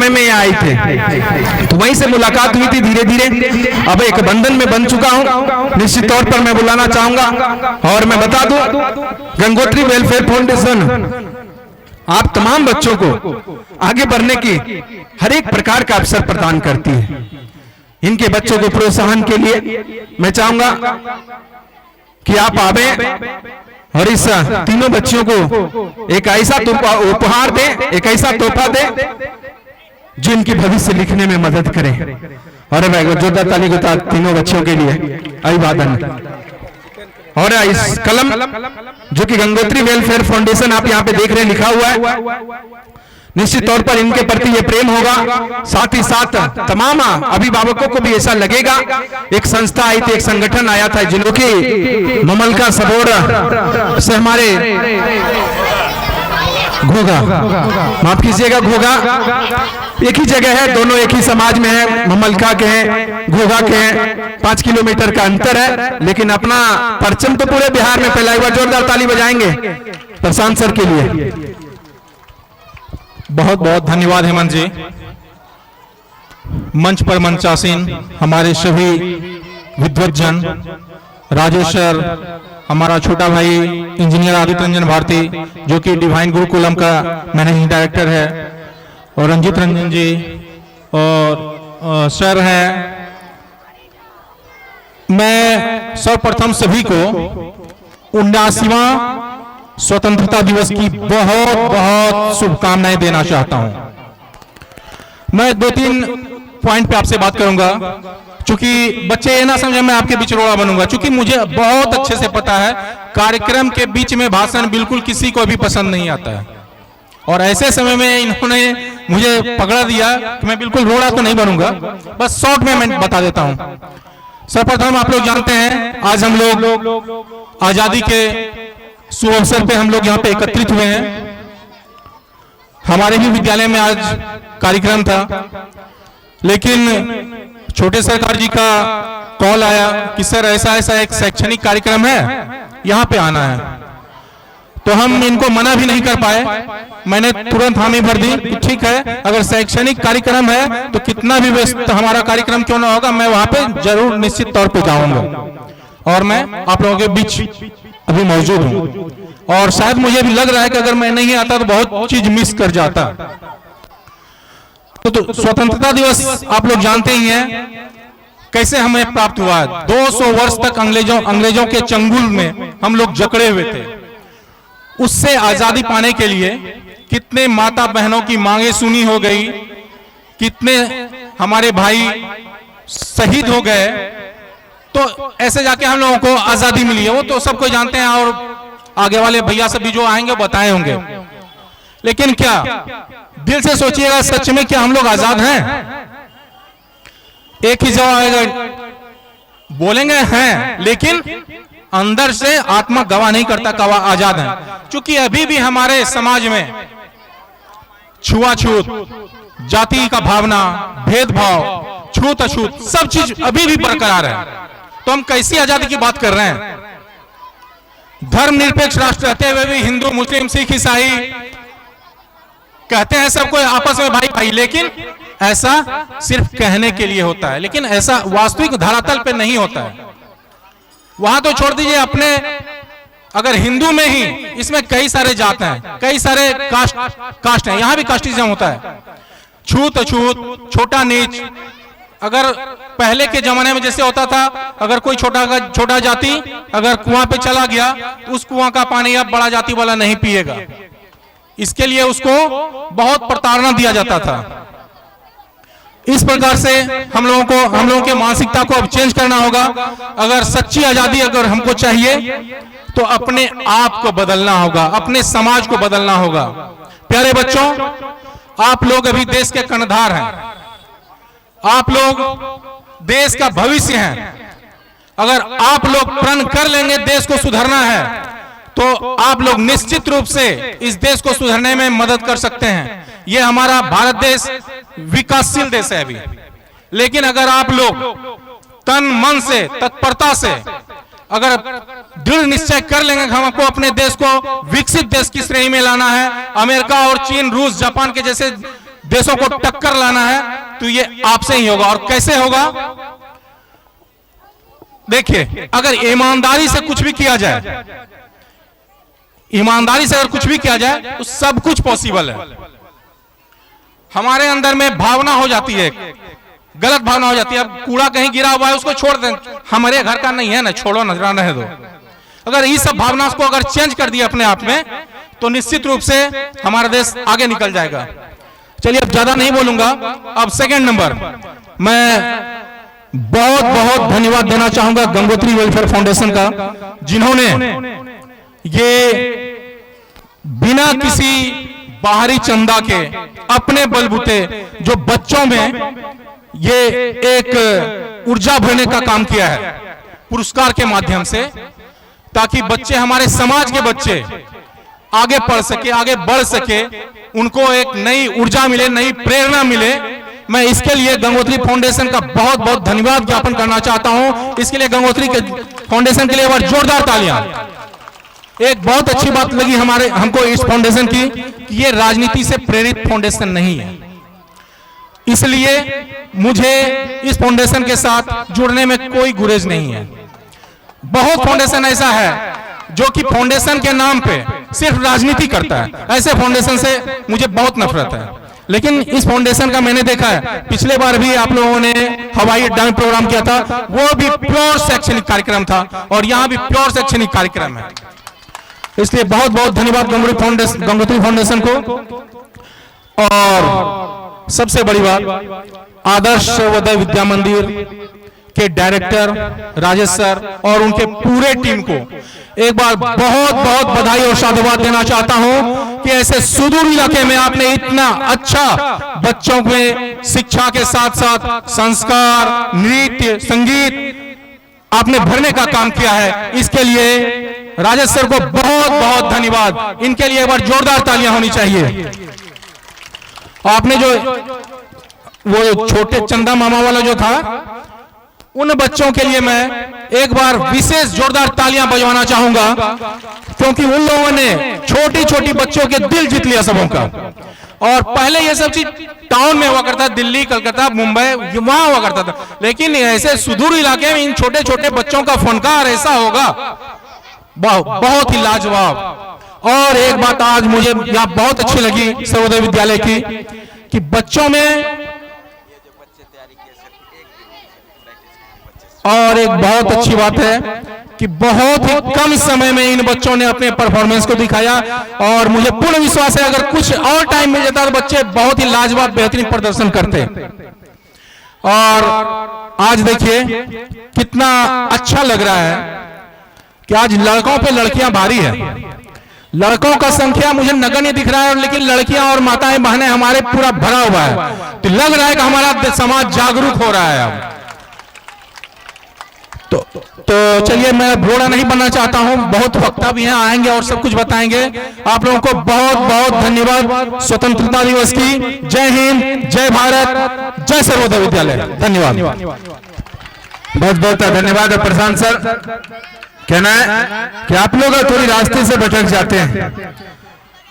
समय में यहाँ आए थे, तो वहीं से मुलाकात हुई थी धीरे धीरे। अब एक बंधन में बन चुका हूँ। निश्चित तौर पर मैं बुलाना चाहूंगा, और मैं बता दूं, गंगोत्री वेलफेयर फाउंडेशन आप तमाम बच्चों को आगे बढ़ने की हर एक प्रकार का अवसर प्रदान करती है। इनके बच्चों को प्रोत्साहन के लिए मैं चाहूंगा कि आप आवे और इस तीनों बच्चियों को एक ऐसा उपहार दे, एक ऐसा तोहफा दे जो इनकी भविष्य लिखने में मदद करे। और जोरदार ताली के साथ तीनों बच्चों के लिए अभिवादन। और इस कलम जो कि गंगोत्री वेलफेयर फाउंडेशन आप यहाँ पे देख रहे हैं लिखा हुआ है, निश्चित तौर पर इनके प्रति ये प्रेम होगा। साथ ही साथ तमाम अभिभावकों को भी ऐसा लगेगा। एक संस्था आई थी, एक संगठन आया था, जिनकी ममलका सबोर से हमारे घोगा, माफ कीजिएगा, घोगा एक ही जगह है, दोनों एक ही समाज में है, ममलका के हैं, घोगा के हैं, 5 किलोमीटर का अंतर है, लेकिन अपना परचम तो पूरे बिहार में फैला हुआ। जोरदार ताली बजाएंगे प्रशांत सर के लिए। बहुत बहुत धन्यवाद हेमंत जी। मंच पर मंचासीन हमारे सभी विद्वतजन, राजेश सर, हमारा छोटा भाई इंजीनियर आदित्य रंजन भारती जो कि डिवाइन गुरुकुलम का मैनेजिंग डायरेक्टर है, और रंजित रंजन जी, और सर है। मैं सर्वप्रथम सभी को 79वां स्वतंत्रता दिवस की बहुत बहुत शुभकामनाएं देना चाहता हूं। मैं 2-3 पॉइंट पे आपसे बात करूंगा, क्योंकि बच्चे ये ना समझे मैं आपके बीच रोड़ा बनूंगा, क्योंकि मुझे बहुत अच्छे से पता है कार्यक्रम के बीच में भाषण बिल्कुल किसी को भी पसंद नहीं आता है। और ऐसे समय में इन्होंने मुझे पकड़ा दिया कि मैं बिल्कुल रोड़ा तो नहीं बनूंगा, बस शॉर्ट में मैं बता देता हूं। सर्वप्रथम आप लोग जानते हैं आज हम लोग आजादी के शुभ अवसर पे हम लोग यहाँ पे एकत्रित हुए हैं। हमारे भी विद्यालय में आज कार्यक्रम था, लेकिन छोटे सरकार जी का कॉल आया कि सर ऐसा ऐसा एक शैक्षणिक कार्यक्रम है, यहाँ पे आना है। तो हम इनको मना भी नहीं कर पाए। मैंने तुरंत हामी भर दी कि ठीक है, अगर शैक्षणिक कार्यक्रम है तो कितना भी व्यस्त हमारा कार्यक्रम क्यों ना होगा, मैं वहां पे जरूर निश्चित तौर पे जाऊंगा। और मैं आप लोगों के बीच अभी मौजूद हूं, और शायद मुझे भी लग रहा है कि अगर मैं नहीं आता तो बहुत चीज मिस कर जाता। तो स्वतंत्रता दिवस आप लोग जानते ही हैं कैसे हमें प्राप्त हुआ है। 200 वर्ष तक अंग्रेजों के चंगुल में हम लोग जकड़े हुए थे। उससे आजादी पाने के लिए कितने माता बहनों की मांगे सुनी हो गई, कितने हमारे भाई शहीद हो गए, तो ऐसे जाके हम लोगों को आजादी मिली है। वो तो सबको जानते हैं, और आगे वाले भैया सभी जो आएंगे बताए होंगे। लेकिन क्या दिल से सोचिएगा, सच में क्या हम लोग आजाद हैं? एक ही जवाब आएगा, बोलेंगे हैं, लेकिन अंदर से आत्मा गवाह नहीं करता कि आजाद हैं। क्योंकि अभी भी हमारे समाज में छुआछूत, जाति का भावना, भेदभाव, छूत अछूत सब चीज अभी भी बरकरार है। तो हम कैसी आजादी की बात कर रहे हैं? धर्मनिरपेक्ष राष्ट्र रहते हुए भी हिंदू, मुस्लिम, सिख, ईसाई कहते हैं सबको आपस में भाई भाई, लेकिन ऐसा सिर्फ कहने के लिए होता है, लेकिन ऐसा वास्तविक धरातल पे नहीं होता है। वहां तो छोड़ दीजिए, अपने अगर हिंदू में ही इसमें कई सारे जात हैं, कई सारे कास्ट हैं, यहां भी कास्टिज्म होता है। छूत अछूत, छोटा नीच, अगर पहले के जमाने में जैसे होता था, अगर कोई छोटा जाति अगर कुआं पे चला गया तो उस कुआं का पानी अब बड़ा जाति वाला नहीं पिएगा, इसके लिए उसको बहुत प्रताड़ना दिया जाता था। इस प्रकार से हम लोगों के मानसिकता को अब चेंज करना होगा। अगर सच्ची आजादी अगर हमको चाहिए तो अपने आप को बदलना होगा, अपने समाज को बदलना होगा। प्यारे बच्चों, आप लोग अभी देश के कर्णधार हैं, आप लोग देश का भविष्य हैं। अगर आप लोग प्रण कर लेंगे देश को सुधारना है, तो आप लोग निश्चित रूप से इस देश को सुधारने में मदद कर सकते हैं। ये हमारा भारत देश विकासशील देश है अभी, लेकिन अगर आप लोग तन मन से, तत्परता से अगर दृढ़ निश्चय कर लेंगे कि हमको अपने देश को विकसित देश की श्रेणी में लाना है, अमेरिका और चीन, रूस, जापान के जैसे देशों को टक्कर लाना है तो ये आपसे ही होगा। और कैसे होगा? देखिए, अगर ईमानदारी से कुछ भी किया जाए, ईमानदारी से अगर कुछ भी किया जाए तो सब कुछ पॉसिबल है। हमारे अंदर में भावना हो जाती है, गलत भावना हो जाती है। अब कूड़ा कहीं गिरा हुआ है, उसको छोड़ दें, हमारे घर का नहीं है ना, छोड़ो ना, रहने दो। अगर ये सब भावना को अगर चेंज कर दिया अपने आप में, तो निश्चित रूप से हमारा देश आगे निकल जाएगा। चलिए, अब ज्यादा नहीं बोलूंगा। अब सेकंड नंबर, मैं बहुत बहुत धन्यवाद देना चाहूंगा गंगोत्री वेलफेयर फाउंडेशन का, जिन्होंने ये बिना किसी बाहरी चंदा के अपने बलबूते जो बच्चों में ये एक ऊर्जा भरने का काम किया है पुरस्कार के माध्यम से, ताकि बच्चे, हमारे समाज के बच्चे आगे पढ़ सके, आगे बढ़ सके, उनको एक नई ऊर्जा मिले, नई प्रेरणा मिले। मैं इसके लिए गंगोत्री फाउंडेशन का बहुत बहुत धन्यवाद ज्ञापन करना चाहता हूं। इसके लिए गंगोत्री के फाउंडेशन के लिए एक बार जोरदार तालियां। एक बहुत अच्छी बात लगी हमको इस फाउंडेशन की कि ये राजनीति से प्रेरित फाउंडेशन नहीं है, इसलिए मुझे इस फाउंडेशन के साथ जुड़ने में कोई गुरेज नहीं है। बहुत फाउंडेशन ऐसा है जो कि फाउंडेशन के नाम पे सिर्फ राजनीति करता है, ऐसे फाउंडेशन से मुझे बहुत नफरत है। लेकिन इस फाउंडेशन का मैंने देखा है, पिछले बार भी आप लोगों ने हवाई अड्डा में प्रोग्राम किया था, वो भी प्योर शैक्षणिक कार्यक्रम था, और यहाँ भी प्योर शैक्षणिक कार्यक्रम है। इसलिए बहुत बहुत धन्यवाद गंगोत्री फाउंडेशन को। और सबसे बड़ी बात, आदर्श सर्वोदय विद्या मंदिर के डायरेक्टर राजेश सर और उनके पूरे टीम को एक बार बहुत बहुत बधाई और साधुवाद देना चाहता हूं कि ऐसे सुदूर इलाके में आपने इतना अच्छा बच्चों में शिक्षा के साथ साथ संस्कार, नृत्य, संगीत आपने भरने का काम किया है। इसके लिए राजेश सर को बहुत बहुत धन्यवाद। इनके लिए एक बार जोरदार तालियां होनी चाहिए। आपने जो वो छोटे चंदा मामा वाला जो था, उन बच्चों के लिए मैं एक बार विशेष जोरदार तालियां बजवाना चाहूंगा, क्योंकि उन लोगों ने छोटी छोटी बच्चों के दिल जीत लिया सबों का। और पहले ये सब चीज टाउन में हुआ करता, दिल्ली, कलकत्ता, मुंबई, वहां हुआ करता था, लेकिन ऐसे सुदूर इलाके में इन छोटे छोटे बच्चों का फनकार ऐसा होगा, बहुत ही लाजवाब। और एक बात आज मुझे यहाँ बहुत अच्छी लगी सर्वोदय विद्यालय की, कि बच्चों में, और एक बहुत अच्छी बात है कि बहुत ही कम समय में इन बच्चों ने अपने परफॉर्मेंस को दिखाया, और मुझे पूर्ण विश्वास है अगर कुछ और टाइम मिल जाता तो बच्चे बहुत ही लाजवाब बेहतरीन प्रदर्शन करते। और आज देखिए कितना अच्छा लग रहा है कि आज लड़कों पे लड़कियां भारी है। लड़कों का संख्या मुझे नगण्य दिख रहा है, लेकिन लड़कियां और माताएं बहनें हमारे पूरा भरा हुआ है। तो लग रहा है कि हमारा समाज जागरूक हो रहा है अब। तो चलिए, मैं घोड़ा नहीं बनना चाहता हूं, बहुत वक्ता भी यहाँ आएंगे और सब कुछ बताएंगे। आप लोगों को बहुत बहुत धन्यवाद स्वतंत्रता दिवस की। जय हिंद, जय भारत, जय सर्वोदय विद्यालय। धन्यवाद। बहुत बहुत धन्यवाद प्रशांत सर। कहना है कि आप लोग थोड़ी रास्ते से भटक जाते हैं।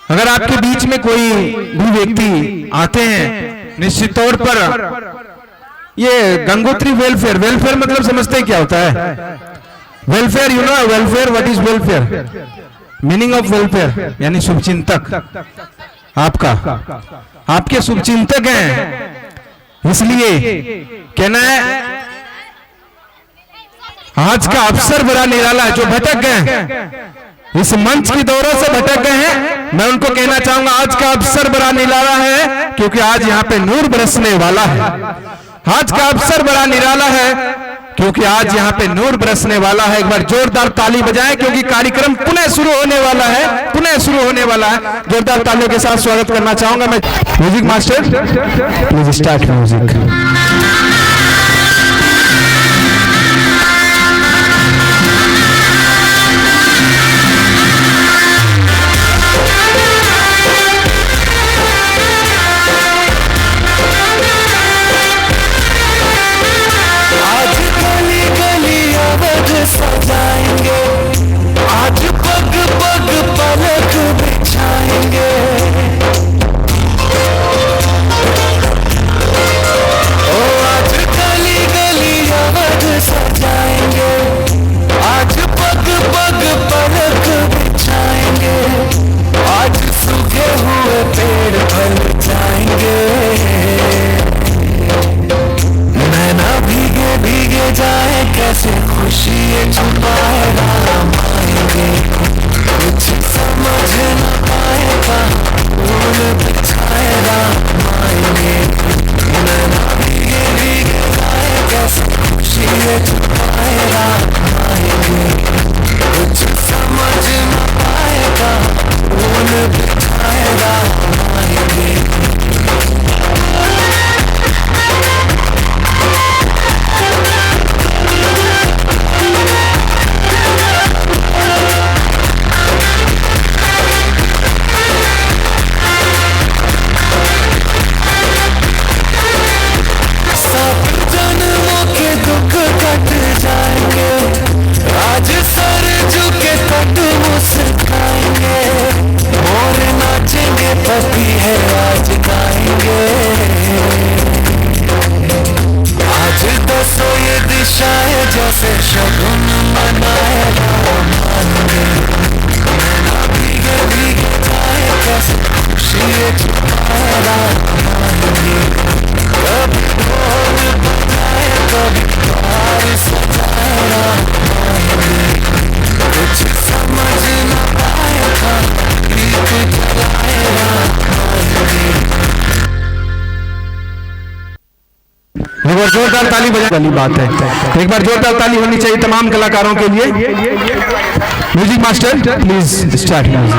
अगर आपके बीच में कोई भी व्यक्ति आते हैं, निश्चित तौर पर ये गंगोत्री वेलफेयर, वेलफेयर मतलब समझते क्या होता है? Welfare, you know welfare, what is welfare? Meaning of welfare यानी शुभचिंतक। आपके शुभचिंतक हैं, इसलिए कहना है आज का अवसर बड़ा निराला है। जो भटक गए, इस मंच की दौरों से भटक गए हैं, मैं उनको कहना चाहूंगा आज का अवसर बड़ा निराला है, क्योंकि आज यहाँ पे नूर बरसने वाला है। आज का अवसर बड़ा निराला है, क्योंकि आज यहाँ पे नूर बरसने वाला है। एक बार जोरदार ताली बजाएं, क्योंकि कार्यक्रम पुनः शुरू होने वाला है, पुनः शुरू होने वाला है। जोरदार तालियों के साथ स्वागत करना चाहूंगा मैं। Music master, please start music. सजाएंगे, आज पग पग पलक बिछाएंगे, बरसाए जैसे शगुन मनाएगा मांगे नैना भीगे भीगे जाए कैसे खुशी छुपाएगा मांगे कभी ढोल बजाए कभी द्वार सजाएगा मांगे कुछ समझ न पाएगा गीत जलाएगा मांगे। एक बार जोरदार ताली बजा वाली बात है। एक बार जोरदार ताली होनी चाहिए तमाम कलाकारों के लिए। Music master please start music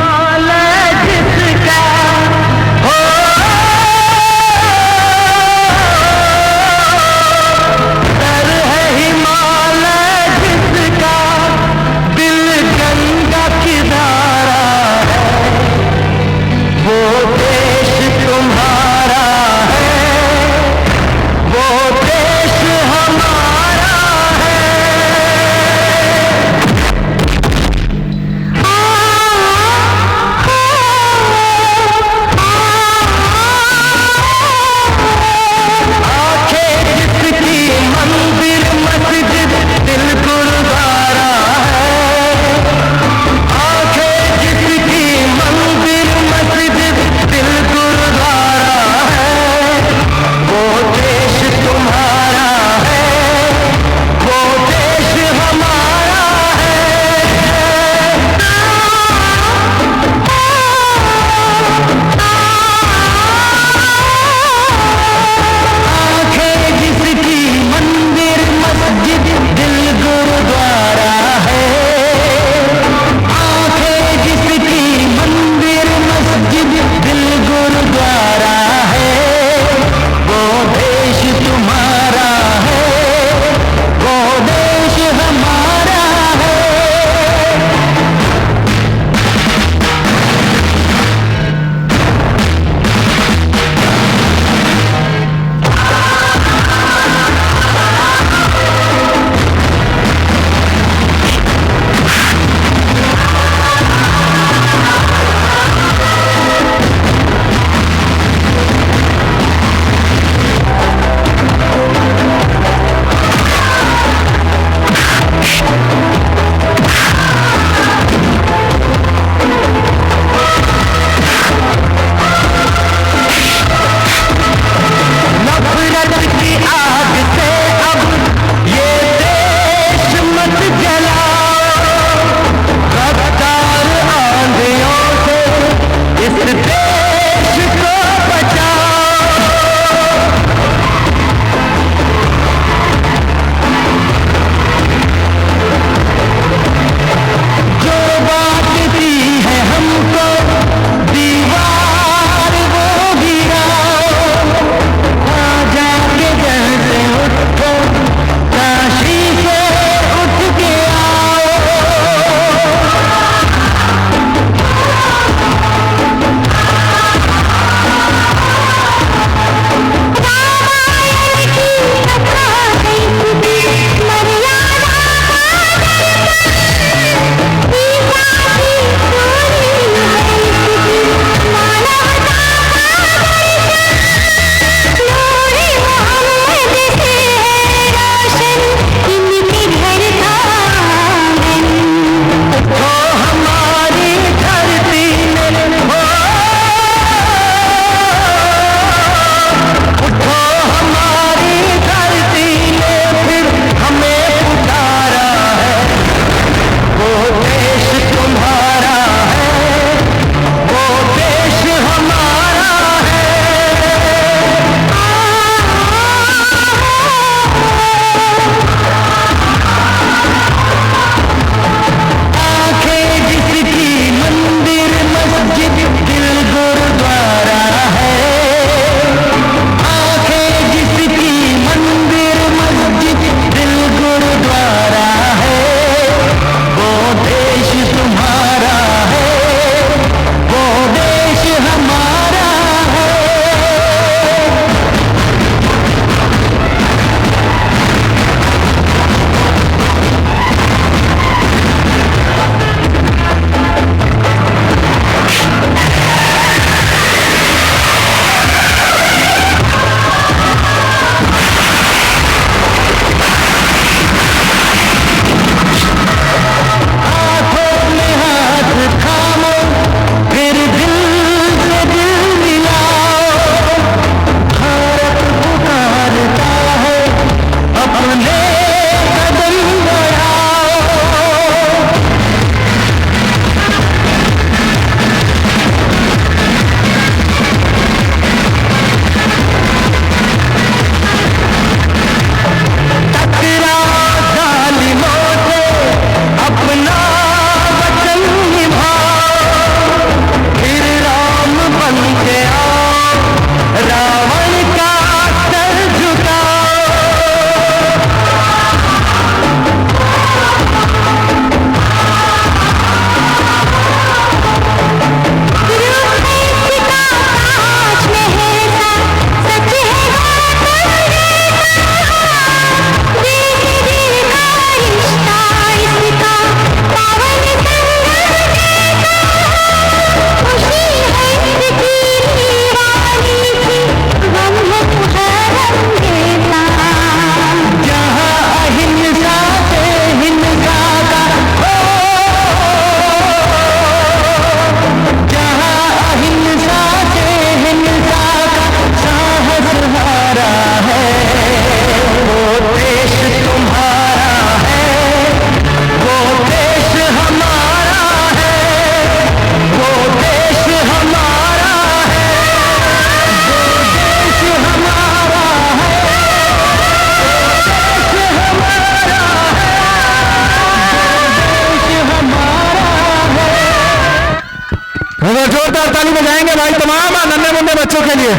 बजाएंगे भाई तमाम नन्हे मुन्ने बच्चों के लिए।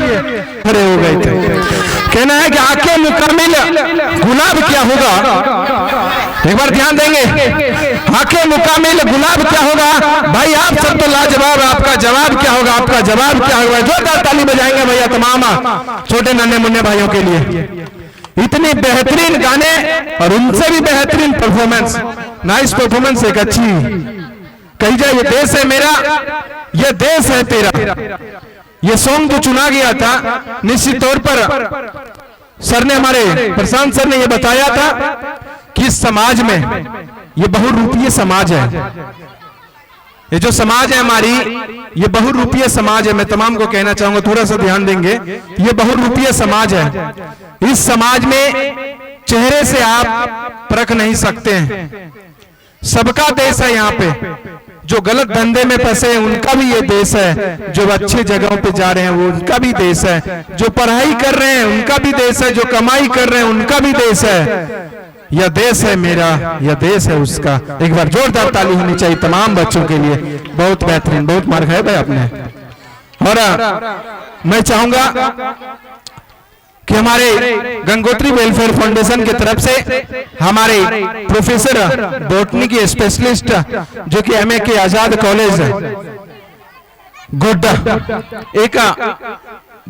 खड़े हो गए थे। कहना है कि आंखें मुकम्मिल गुलाब क्या होगा, एक बार ध्यान देंगे, आंखें मुकम्मिल गुलाब क्या होगा। भाई आप सब तो लाजवाब, आपका जवाब क्या होगा, आपका जवाब क्या होगा। जोरदार ताली बजाएंगे भैया तमाम छोटे नन्हे मुन्ने भाइयों के लिए। इतनी बेहतरीन गाने और उनसे भी बेहतरीन परफॉर्मेंस, नाइस परफॉर्मेंस, एक अच्छी कही जाए ये देश है मेरा, ये देश है तेरा। ये सॉन्ग जो चुना गया था निश्चित तौर पर सर ने, हमारे प्रशांत सर ने ये बताया था कि समाज में ये बहुरूपीय समाज है। ये जो समाज है हमारी, ये बहुरूपीय समाज है। मैं तमाम को कहना चाहूंगा, थोड़ा सा ध्यान देंगे, ये बहुरूपीय समाज है। इस समाज में चेहरे से आप परख नहीं सकते हैं। सबका देश है यहाँ पे। जो गलत धंधे में फंसे हैं उनका भी ये देश है, जो अच्छी जगहों पे जा रहे हैं वो उनका भी देश है, जो पढ़ाई कर रहे हैं उनका भी देश है, जो कमाई कर रहे हैं उनका भी देश है। यह देश है मेरा, यह देश है उसका। एक बार जोरदार ताली होनी चाहिए तमाम बच्चों के लिए। बहुत बेहतरीन, बहुत मार खाया भाई आपने। और मैं चाहूंगा कि हमारे गंगोत्री वेलफेयर फाउंडेशन की तरफ से हमारे प्रोफेसर बॉटनी के स्पेशलिस्ट जो कि एमए के आजाद कॉलेज गोड्डा, एक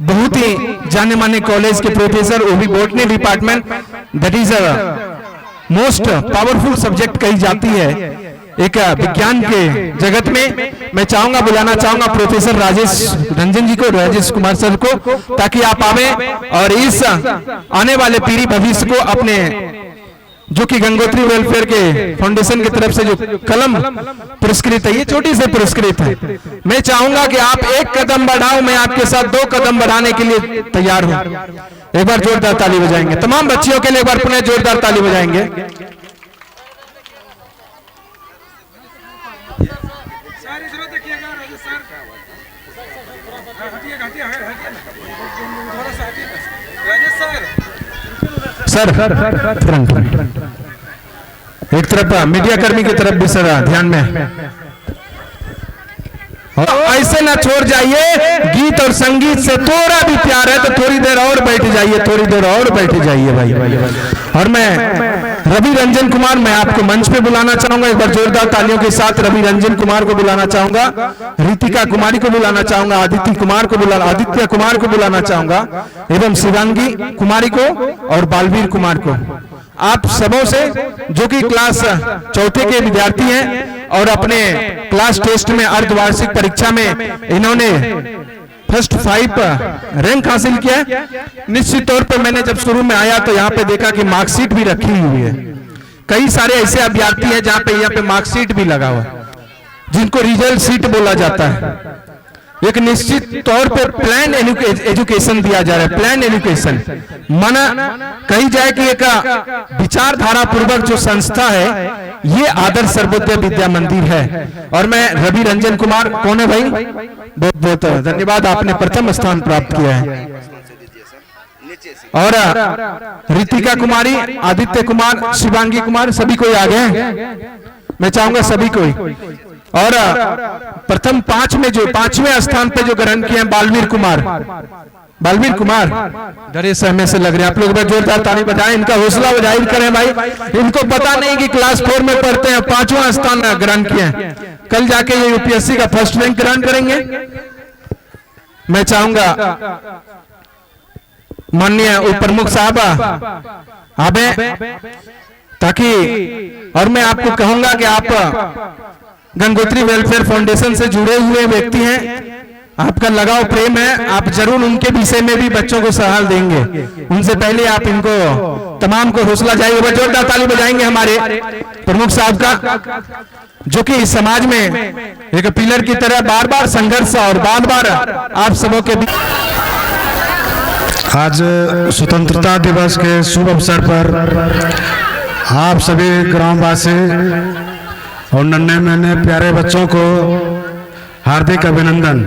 बहुत ही जाने माने कॉलेज के प्रोफेसर, वो भी botany department, that is most powerful subject कही जाती है एक विज्ञान के जगत में। मैं चाहूंगा, बुलाना चाहूंगा प्रोफेसर राजेश रंजन जी को, राजेश कुमार सर को, ताकि आप आवे और इस आने वाले पीढ़ी भविष्य को अपने, जो कि गंगोत्री वेलफेयर के फाउंडेशन की तरफ से जो कलम पुरस्कृत है, ये छोटी से पुरस्कृत है। मैं चाहूंगा कि आप एक कदम बढ़ाओ, मैं आपके साथ 2 कदम बढ़ाने के लिए तैयार हूं। एक बार जोरदार ताली बजाएंगे तमाम बच्चियों के लिए, एक बार पुनः जोरदार ताली बजाएंगे। सर एक तरफ मीडिया कर्मी की तरफ भी सर ध्यान में, ऐसे ना छोड़ जाइए। गीत और संगीत से थोड़ा भी प्यार है तो थोड़ी देर और बैठ जाइए, थोड़ी देर और बैठ जाइए भाई। और मैं रवि रंजन कुमार, मैं आपको मंच पे बुलाना चाहूंगा। एक बार जोरदार तालियों के साथ रवि रंजन कुमार को बुलाना चाहूंगा, रितिका कुमारी को बुलाना चाहूंगा, आदित्य कुमार को बुलाना चाहूंगा, एवं शिवांगी कुमारी को और बालवीर कुमार को। आप सबों से, जो कि क्लास 4थे के विद्यार्थी हैं और अपने क्लास टेस्ट में अर्धवार्षिक परीक्षा में इन्होंने फर्स्ट 5 रैंक हासिल किया। निश्चित तौर पर मैंने जब शुरू में आया तो यहाँ पे देखा कि मार्कशीट भी रखी हुई है। कई सारे ऐसे अभ्यर्थी हैं जहाँ पे मार्कशीट भी लगा हुआ, जिनको रिजल्ट शीट बोला जाता है। एक निश्चित तौर पे प्लान एजुकेशन दिया जा रहा है, प्लान एजुकेशन माना कही जाए कि एक विचारधारा पूर्वक जो संस्था है ये आदर्श सर्वोदय विद्या मंदिर है। और मैं रवि रंजन कुमार, कौन है भाई, बहुत बहुत धन्यवाद, आपने प्रथम स्थान प्राप्त किया है। और रितिका कुमारी, आदित्य कुमार, शिवांगी कुमार, सभी कोई आ गए, मैं चाहूंगा सभी कोई। और प्रथम 5 में जो 5वें स्थान पे जो ग्रहण किए हैं बालवीर कुमार, डरे सहमे से लग रहे हैं आप लोग, जोरदार ताली बजाएं, इनका हौसला जाहिर करें भाई। इनको पता नहीं कि क्लास 4 में पढ़ते हैं, 5वां स्थान ग्रहण किए हैं, कल जाके ये यूपीएससी का फर्स्ट रैंक ग्रहण करेंगे। मैं चाहूंगा माननीय उप प्रमुख साहब आबे, ताकि, और मैं आपको कहूंगा कि आप गंगोत्री वेलफेयर फाउंडेशन से जुड़े हुए व्यक्ति हैं, आपका लगाव प्रेम है, आप जरूर उनके विषय में भी बच्चों को सलाह देंगे। उनसे पहले आप इनको तमाम को हौसला जाएगा, जोरदार ताली बजाएंगे हमारे प्रमुख साहब का, जो कि इस समाज में एक पिलर की तरह बार बार संघर्ष और बार बार आप सबों के बीच। आज स्वतंत्रता दिवस के शुभ अवसर पर आप सभी ग्रामवासी और नन्हे मैंने प्यारे बच्चों को हार्दिक अभिनंदन।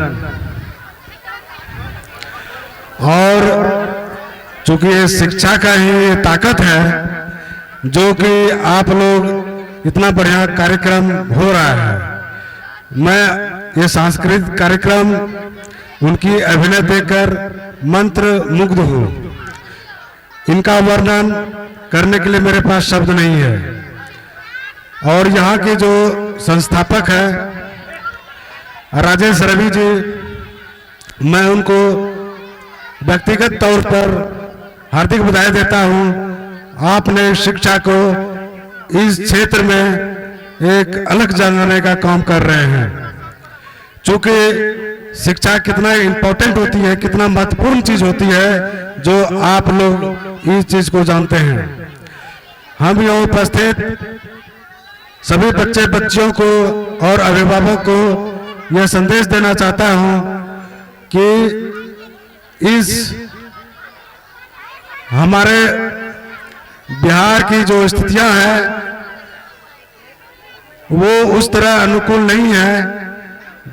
और चूंकि ये शिक्षा का ही ताकत है, जो कि आप लोग इतना बढ़िया कार्यक्रम हो रहा है, मैं ये सांस्कृतिक कार्यक्रम उनकी अभिनय देखकर मंत्र मुग्ध हूँ। इनका वर्णन करने के लिए मेरे पास शब्द नहीं है। और यहाँ के जो संस्थापक हैं राजेश रवि जी, मैं उनको व्यक्तिगत तौर पर हार्दिक बधाई देता हूँ। आपने शिक्षा को इस क्षेत्र में एक अलग जगाने का काम कर रहे हैं। चूंकि शिक्षा कितना इम्पोर्टेंट होती है, कितना महत्वपूर्ण चीज होती है, जो आप लोग इस चीज को जानते हैं। हम यहाँ उपस्थित सभी बच्चे बच्चियों को और अभिभावक को यह संदेश देना चाहता हूँ कि इस हमारे बिहार की जो स्थितियां हैं वो उस तरह अनुकूल नहीं है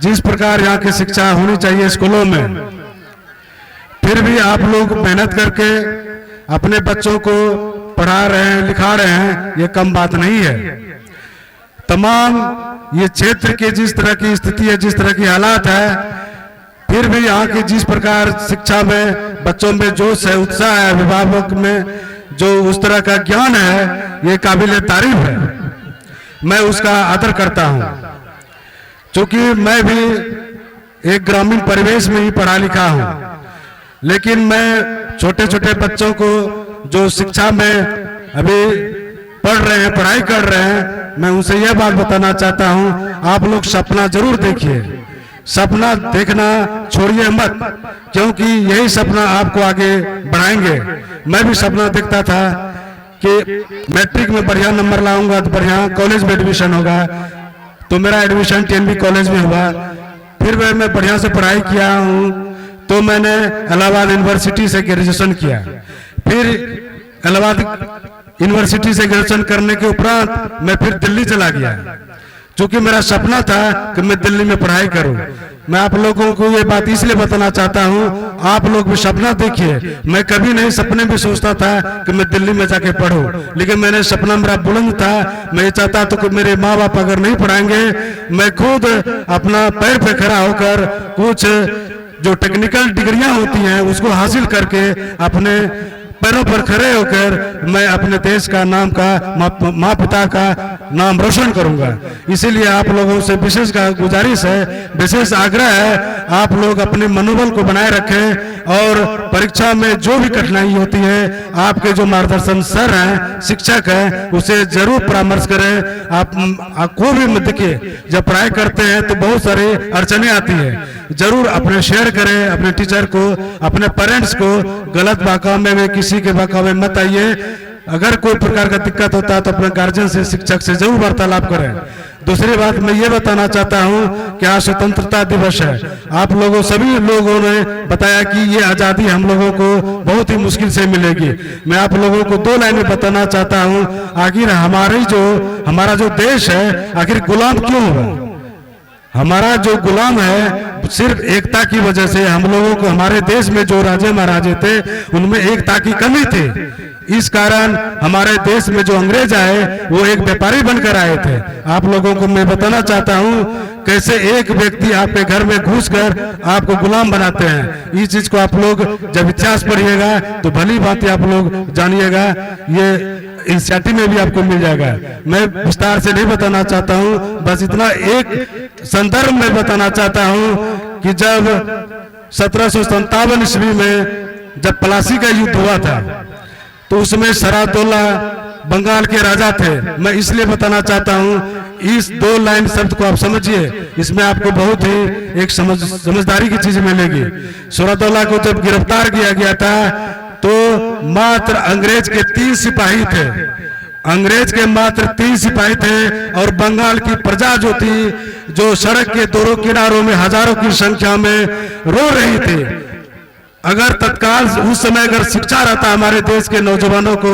जिस प्रकार यहाँ की शिक्षा होनी चाहिए स्कूलों में। फिर भी आप लोग मेहनत करके अपने बच्चों को पढ़ा रहे हैं, लिखा रहे हैं, ये कम बात नहीं है। तमाम ये क्षेत्र के जिस तरह की स्थिति है, जिस तरह की हालात है, फिर भी यहाँ की जिस प्रकार शिक्षा में बच्चों में जोश है, उत्साह है, अभिभावक में जो उस तरह का ज्ञान है, ये काबिल तारीफ है। मैं उसका आदर करता हूँ। क्योंकि मैं भी एक ग्रामीण परिवेश में ही पढ़ा लिखा हूँ, लेकिन मैं छोटे छोटे बच्चों को जो शिक्षा में अभी पढ़ रहे हैं, पढ़ाई कर रहे हैं, मैं उनसे यह बात बताना चाहता हूँ, आप लोग सपना जरूर देखिए। सपना देखना छोड़िए मत, क्योंकि यही सपना आपको आगे बढ़ाएंगे। मैं भी सपना देखता था कि मैट्रिक में बढ़िया नंबर लाऊंगा तो बढ़िया कॉलेज में एडमिशन होगा, तो मेरा एडमिशन TNB कॉलेज में हुआ। फिर मैं बढ़िया से पढ़ाई किया हूँ, तो मैंने इलाहाबाद यूनिवर्सिटी से ग्रेजुएशन किया। फिर इलाहाबाद यूनिवर्सिटी से ग्रेजुएशन करने के उपरांत मैं फिर दिल्ली चला गया, क्योंकि मेरा सपना था कि मैं दिल्ली में पढ़ाई करूं। मैं आप लोगों को ये बात इसलिए बताना चाहता हूं, आप लोग भी सपना देखिए। मैं कभी नहीं सपने में सोचता था कि मैं दिल्ली में जाके पढूं, लेकिन मैंने सपना मेरा बुलंद था। मैं ये चाहता था कि मेरे माँ बाप अगर नहीं पढ़ाएंगे, मैं खुद अपना पैर पे खड़ा होकर कुछ जो टेक्निकल डिग्रियां होती हैं उसको हासिल करके अपने पैरों पर खड़े होकर मैं अपने देश का नाम का, माँ पिता का नाम रोशन करूंगा। इसीलिए आप लोगों से विशेष गुजारिश है, विशेष आग्रह है, आप लोग अपने मनोबल को बनाए रखें और परीक्षा में जो भी कठिनाई होती है, आपके जो मार्गदर्शन सर हैं, शिक्षक हैं, उसे जरूर परामर्श करें। आपको भी मत देखिए, जब पढ़ाई करते हैं तो बहुत सारी अड़चने आती है, जरूर अपने शेयर करें अपने टीचर को, अपने पेरेंट्स को। गलत बहकावे में, किसी के बहकावे में मत आइए। अगर कोई प्रकार का दिक्कत होता है तो अपने गार्जियन से, शिक्षक से जरूर वार्तालाप करें। दूसरी बात मैं ये बताना चाहता हूँ कि आज स्वतंत्रता दिवस है। आप लोगों, सभी लोगों ने बताया कि ये आजादी हम लोगों को बहुत ही मुश्किल से मिलेगी। मैं आप लोगों को 2 लाइनें बताना चाहता हूँ। आखिर हमारा जो देश है, आखिर गुलाम क्यों हुआ? हमारा जो गुलाम है सिर्फ एकता की वजह से। हम लोगों को, हमारे देश में जो राजे महाराजे थे उनमें एकता की कमी थी। इस कारण हमारे देश में जो अंग्रेज आए वो एक व्यापारी बनकर आए थे। आप लोगों को मैं बताना चाहता हूँ कैसे एक व्यक्ति आपके घर में घुसकर आपको गुलाम बनाते हैं। इस चीज को आप लोग जब इतिहास पढ़िएगा तो भली बात आप लोग जानिएगा। ये एनसीईआरटी में भी आपको मिल जाएगा। मैं विस्तार से नहीं बताना चाहता हूँ, बस इतना एक संदर्भ में बताना चाहता हूँ कि जब 1757 ईस्वी में जब प्लासी का युद्ध हुआ था तो उसमें शरादौला बंगाल के राजा थे। मैं इसलिए बताना चाहता हूँ, इस 2 लाइन शब्द को आप समझिए, इसमें आपको बहुत ही एक समझदारी की चीज मिलेगी। शरादौला को जब गिरफ्तार किया गया था तो मात्र अंग्रेज के 3 सिपाही थे। अंग्रेज के मात्र 3 सिपाही थे और बंगाल की प्रजा जो थी, जो सड़क के दोनों किनारों में हजारों की संख्या में रो रही थी। अगर तत्काल उस समय अगर शिक्षा रहता हमारे देश के नौजवानों को,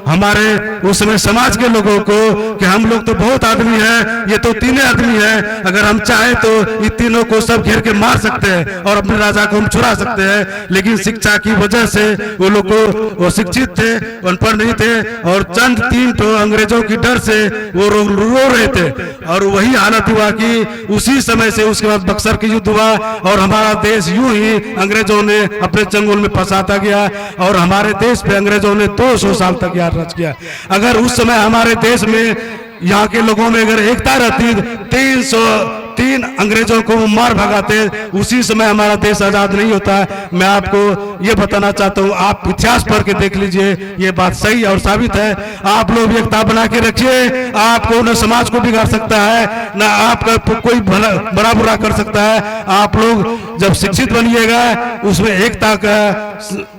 हमारे उस समय समाज के लोगों को, कि हम लोग तो बहुत आदमी हैं, ये तो 3 आदमी हैं, अगर हम चाहें तो इन तीनों को सब घेर के मार सकते हैं और अपने राजा को हम छुड़ा सकते हैं। लेकिन शिक्षा की वजह से वो लोग को, वो शिक्षित थे, अनपढ़ नहीं थे, और चंद 3 तो अंग्रेजों की डर से वो रो रहे थे। और वही हालत हुआ कि उसी समय से उसके बाद बक्सर की युद्ध हुआ और हमारा देश यूं ही अंग्रेजों ने अपने चंगुल में फंसाता गया और हमारे देश पे अंग्रेजों ने 200 साल तक यार राज किया। अगर उस समय हमारे देश में यहाँ के लोगों में अगर एकता रहती, 303 अंग्रेजों को वो मार भगाते, उसी समय हमारा देश आजाद नहीं होता। मैं आपको ये बताना चाहता हूँ, आप इतिहास पढ़ के देख लीजिए, ये बात सही और साबित है। आप लोग एकता बना के रखिए, आपको न समाज को बिगाड़ सकता है, न आपका कोई बड़ा बुरा कर सकता है। आप लोग जब शिक्षित बनिएगा, उसमें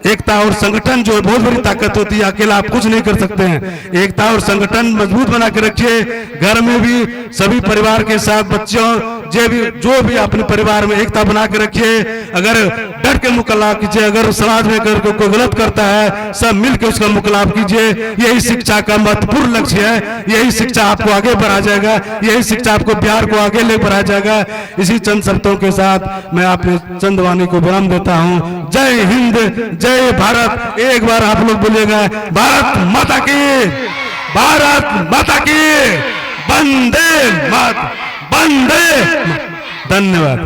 एकता और संगठन जो बहुत बड़ी ताकत होती है, अकेला आप कुछ नहीं कर सकते हैं। एकता और संगठन मजबूत बना के रखिए, घर में भी सभी परिवार के साथ बच्चों जो भी अपने परिवार में एकता बना के रखिए। अगर डट के मुकाबला कीजिए, अगर समाज में अगर कोई गलत करता है, सब मिलकर उसका मुकाबला कीजिए। यही शिक्षा का महत्वपूर्ण लक्ष्य है। यही शिक्षा आपको आगे बढ़ा जाएगा, यही शिक्षा आपको बिहार को आगे ले बढ़ाया जाएगा। इसी चंद शब्दों के साथ मैं अपने चंद वाणी को विराम देता हूँ। जय हिंद, जय भारत। एक बार आप लोग बोलिएगा, भारत माता की, भारत माता की, वंदे मातरम, वंदे। धन्यवाद।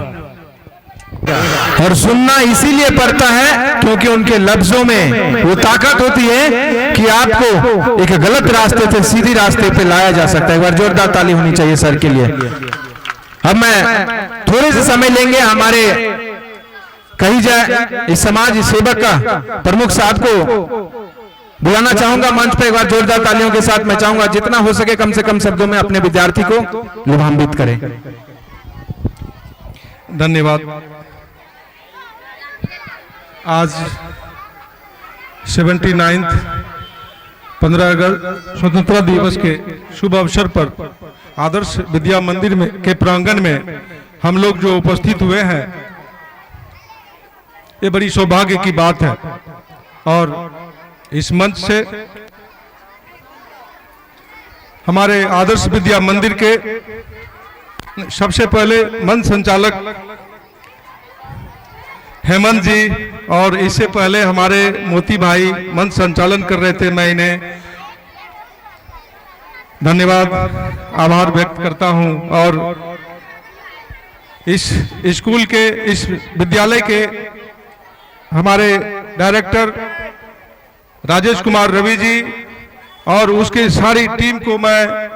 और सुनना इसीलिए पड़ता है क्योंकि उनके लफ्जों में वो ताकत होती है कि आपको एक गलत रास्ते से सीधी रास्ते पे लाया जा सकता है। एक बार जोरदार ताली होनी चाहिए सर के लिए। अब मैं थोड़े से समय लेंगे, हमारे कही जाए इस समाज सेवक का प्रमुख साहब को बुलाना चाहूंगा मंच पे। एक बार जोरदार तालियों के साथ मैं चाहूंगा जितना हो सके कम से कम शब्दों में अपने विद्यार्थी को लाभान्वित करें। धन्यवाद। आज 79th 15 अगस्त स्वतंत्रता दिवस के शुभ अवसर पर आदर्श विद्या मंदिर में के प्रांगण में हम लोग जो उपस्थित हुए हैं, ये बड़ी सौभाग्य की बात है। और इस मंच से हमारे आदर्श विद्या मंदिर के सबसे पहले मंच संचालक हेमंत जी, और इससे पहले हमारे मोती भाई मंच संचालन कर रहे थे, मैं इन्हें धन्यवाद आभार व्यक्त करता हूं। और इस स्कूल के, इस विद्यालय के हमारे डायरेक्टर राजेश कुमार रवि जी और उसकी सारी टीम को मैं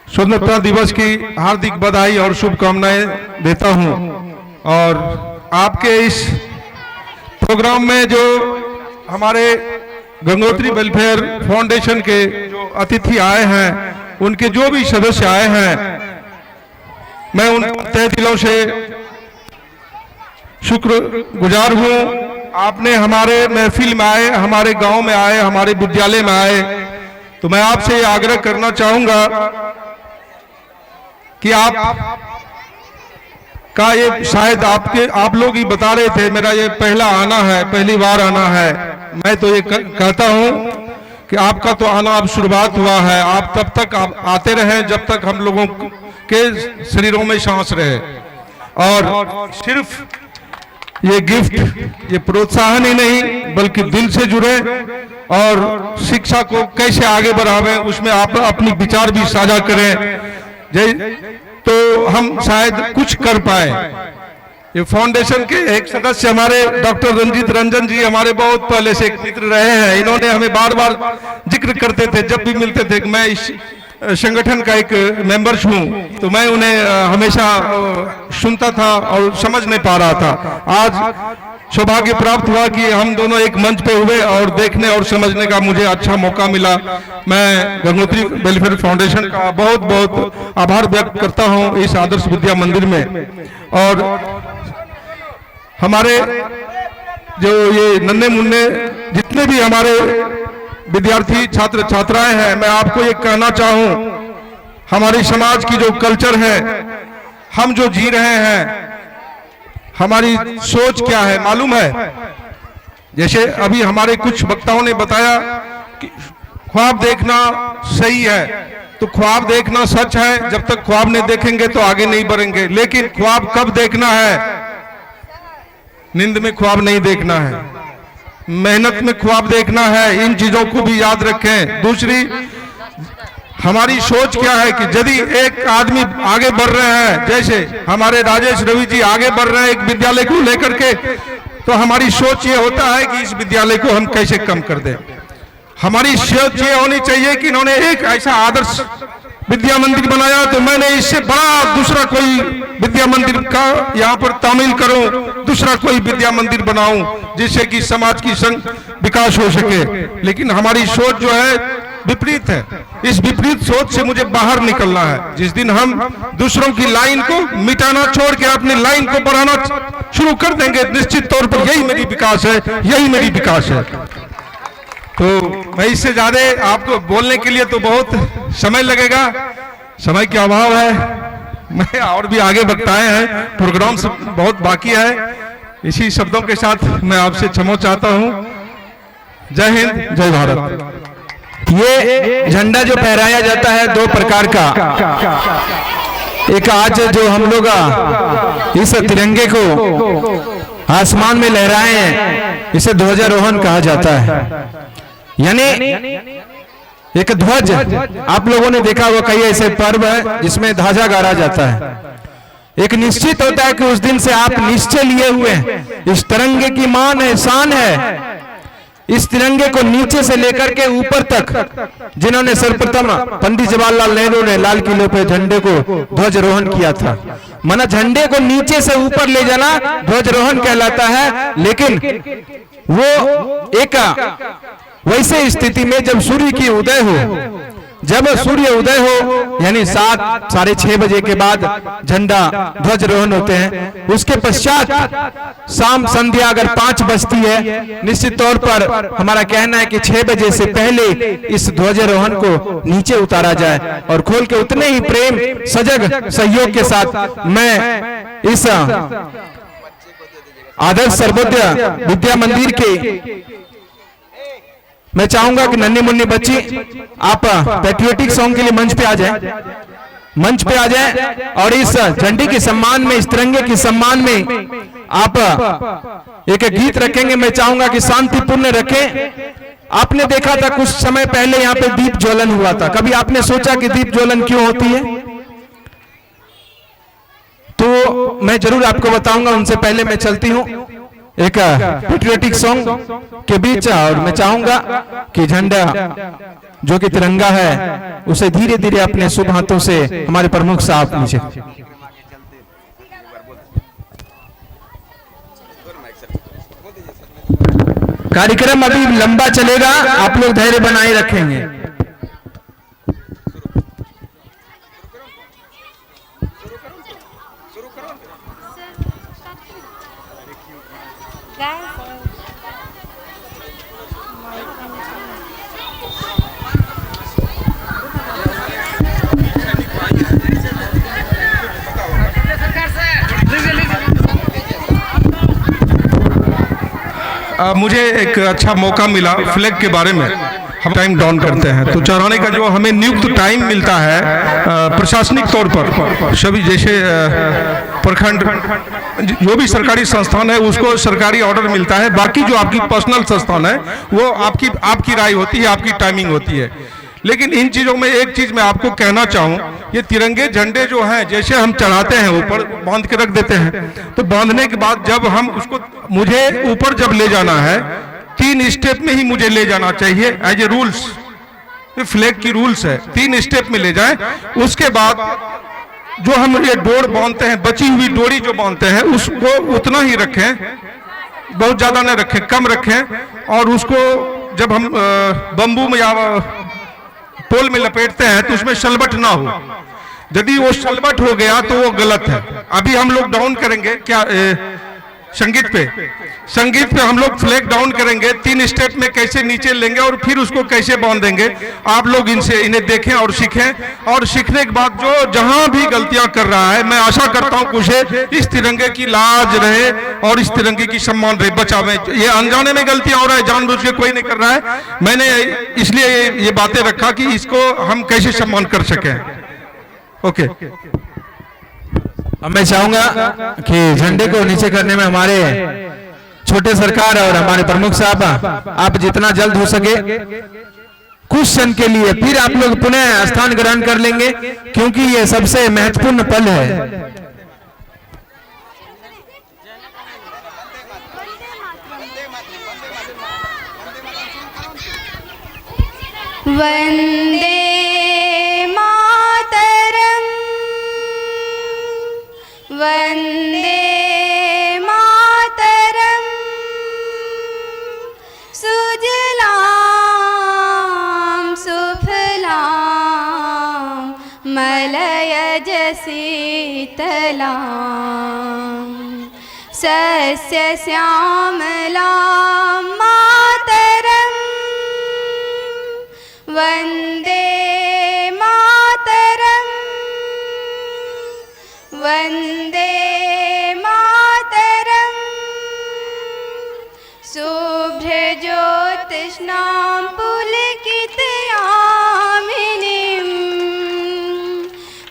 स्वतंत्रता दिवस की हार्दिक बधाई और शुभकामनाएं देता हूं। और आपके इस प्रोग्राम में जो हमारे गंगोत्री वेलफेयर फाउंडेशन के जो अतिथि आए हैं, उनके जो भी सदस्य आए हैं, मैं उन तहे दिलों से शुक्रगुजार हूं। आपने हमारे महफिल में आए, हमारे गांव में आए, हमारे विद्यालय में आए, तो मैं आपसे आग्रह करना चाहूंगा कि आप का ये शायद आप लोग ही बता रहे थे, मेरा ये पहला आना है, पहली बार आना है। मैं तो ये कहता हूं कि आपका तो आना अब शुरुआत हुआ है। आप तब तक आप आते रहे जब तक हम लोगों के शरीरों में सांस रहे। और सिर्फ ये गिफ्ट, ये प्रोत्साहन ही नहीं बल्कि दिल से जुड़े और शिक्षा को कैसे आगे बढ़ावें उसमें आप अपनी विचार भी साझा करें, तो हम शायद कुछ कर पाए। ये फाउंडेशन के एक सदस्य हमारे डॉक्टर रंजीत रंजन जी हमारे बहुत पहले से एक मित्र रहे हैं। इन्होंने हमें बार बार जिक्र करते थे जब भी मिलते थे कि मैं इस संगठन का एक मेंबर हूं, तो मैं उन्हें हमेशा सुनता था और समझ नहीं पा रहा था। आज सौभाग्य प्राप्त हुआ कि हम दोनों एक मंच पे हुए और देखने और समझने का मुझे अच्छा मौका मिला। मैं गंगोत्री वेलफेयर फाउंडेशन का बहुत बहुत आभार व्यक्त करता हूं इस आदर्श विद्या मंदिर में। और हमारे जो ये नन्हे मुन्ने जितने भी हमारे विद्यार्थी छात्र छात्राएं हैं, मैं आपको ये कहना चाहूं, हमारे समाज की जो कल्चर है, हम जो जी रहे हैं, हमारी सोच क्या है मालूम है? जैसे अभी हमारे कुछ वक्ताओं ने बताया कि ख्वाब देखना सही है, तो ख्वाब देखना सच है। जब तक ख्वाब नहीं देखेंगे तो आगे नहीं बढ़ेंगे। लेकिन ख्वाब कब देखना है? नींद में ख्वाब नहीं देखना है, मेहनत में ख्वाब देखना है। इन चीजों को भी याद रखें। दूसरी, हमारी सोच क्या है कि यदि एक आदमी आगे बढ़ रहे हैं, जैसे हमारे राजेश रवि जी आगे बढ़ रहे हैं एक विद्यालय को लेकर के, तो हमारी सोच ये होता है कि इस विद्यालय को हम कैसे कम कर दें। हमारी सोच ये होनी चाहिए कि इन्होंने एक ऐसा आदर्श विद्या मंदिर बनाया, तो मैंने इससे बड़ा दूसरा कोई विद्या मंदिर का यहाँ पर तामील करूं, दूसरा कोई विद्या मंदिर बनाऊं, जिससे कि समाज की विकास हो सके। लेकिन हमारी सोच जो है विपरीत है। इस विपरीत सोच से मुझे बाहर निकलना है। जिस दिन हम दूसरों की लाइन को मिटाना छोड़ के अपनी लाइन को बढ़ाना शुरू कर देंगे, निश्चित तौर पर यही मेरी विकास है, यही मेरी विकास है। तो मैं इससे ज्यादा आपको बोलने के लिए तो बहुत समय लगेगा, समय का अभाव है। मैं और भी आगे वक्ताएं हैं, प्रोग्राम सब बहुत बाकी है। इसी शब्दों के साथ मैं आपसे क्षमा चाहता हूं। जय हिंद, जय भारत। ये झंडा जो फहराया जाता है दो प्रकार का, एक आज जो हम लोग इस तिरंगे को आसमान में लहराए हैं, इसे ध्वजारोहण कहा जाता है। यानी एक ध्वज, आप लोगों ने देखा हुआ कई ऐसे पर्व है जिसमें ध्वजा गाड़ा जाता है। एक निश्चित होता है कि उस दिन से आप निश्चय लिए हुए हैं, इस तिरंगे की मान है, शान है। इस तिरंगे को नीचे से लेकर के ऊपर तक जिन्होंने सर्वप्रथम पंडित जवाहरलाल नेहरू ने लाल किले पे झंडे को ध्वजारोहण किया था। माना झंडे को नीचे से ऊपर ले जाना ध्वजारोहण कहलाता है। लेकिन वो एक वैसे स्थिति में जब सूर्य की उदय हो, जब सूर्य उदय हो, यानी 7 साढ़े 6 बजे के बाद झंडा ध्वजारोहण होते हैं। उसके पश्चात शाम संध्या अगर 5 बजती है, निश्चित तौर पर हमारा कहना है कि 6 बजे से पहले इस ध्वजारोहण को नीचे उतारा जाए और खोल के उतने ही प्रेम सजग सहयोग के साथ मैं इस आदर्श सर्वोदय विद्या मंदिर के मैं चाहूंगा कि नन्ही मुन्नी बच्ची आप पैट्रियोटिक सॉन्ग के लिए मंच पे आ जाएं, मंच पे आ जाएं और इस झंडे के सम्मान में, इस तिरंगे के सम्मान में आप एक गीत रखेंगे। मैं चाहूंगा कि शांतिपूर्ण रखें। आपने देखा था कुछ समय पहले यहाँ पे दीप ज्वलन हुआ था, कभी आपने सोचा कि दीप ज्वलन क्यों होती है? तो मैं जरूर आपको बताऊंगा। उनसे पहले मैं चलती हूँ एक पैट्रियोटिक सॉन्ग के बीच, और मैं चाहूंगा कि झंडा जो कि तिरंगा है उसे धीरे धीरे अपने शुभ हाथों से हमारे प्रमुख साहब नीचे। कार्यक्रम अभी लंबा चलेगा, आप लोग धैर्य बनाए रखेंगे। मुझे एक अच्छा मौका मिला फ्लैग के बारे में। हम टाइम डाउन करते हैं तो चढ़ाने का जो हमें नियुक्त टाइम मिलता है प्रशासनिक तौर पर, सभी जैसे प्रखंड जो भी सरकारी संस्थान है उसको सरकारी ऑर्डर मिलता है। बाकी जो आपकी पर्सनल संस्थान है वो आपकी राय होती है, आपकी टाइमिंग होती है। लेकिन इन चीज़ों में एक चीज़ मैं आपको कहना चाहूँ, ये तिरंगे झंडे जो हैं जैसे हम चढ़ाते हैं ऊपर बांध के रख देते हैं, तो बांधने के बाद जब हम उसको, मुझे ऊपर जब ले जाना है 3 स्टेप में ही मुझे ले जाना चाहिए एज ए रूल्स, फ्लैग की रूल्स है 3 स्टेप में ले जाएं। उसके बाद जो हम ये डोर बांधते हैं, बची हुई डोरी जो बांधते हैं उसको उतना ही रखें, बहुत ज़्यादा न रखें, कम रखें। और उसको जब हम बम्बू में या पोल में लपेटते हैं तो उसमें शलबट ना हो। यदि वो शलबट हो गया तो वो गलत है। अभी हम लोग डाउन करेंगे, क्या संगीत पे हम लोग फ्लैग डाउन करेंगे, 3 स्टेप में कैसे नीचे लेंगे और फिर उसको कैसे बांध देंगे। आप लोग इन्हें देखें और सीखें, और सीखने के बाद जो जहां भी गलतियां कर रहा है, मैं आशा करता हूं कुछ इस तिरंगे की लाज रहे और इस तिरंगे की सम्मान रहे, बचावे। ये अनजाने में गलतियां हो रहा है, जानबूझ के कोई नहीं कर रहा है। मैंने इसलिए ये बातें रखा कि इसको हम कैसे सम्मान कर सकें। ओके, अब मैं चाहूंगा कि झंडे को नीचे करने में हमारे छोटे सरकार और हमारे प्रमुख साहब आप जितना जल्द हो सके कुछ क्षण के लिए फिर आप लोग पुनः स्थान ग्रहण कर लेंगे, क्योंकि ये सबसे महत्वपूर्ण पल है। वंदे मातरम, वंदे मातरम, सुजलाम सुफलाम मलयज शीतलाम सस्य श्यामलाम मातरम, वंदे मातरम, वंदे मातरम, शुभ्रज्योत्स्नां पुलकितयामिनीं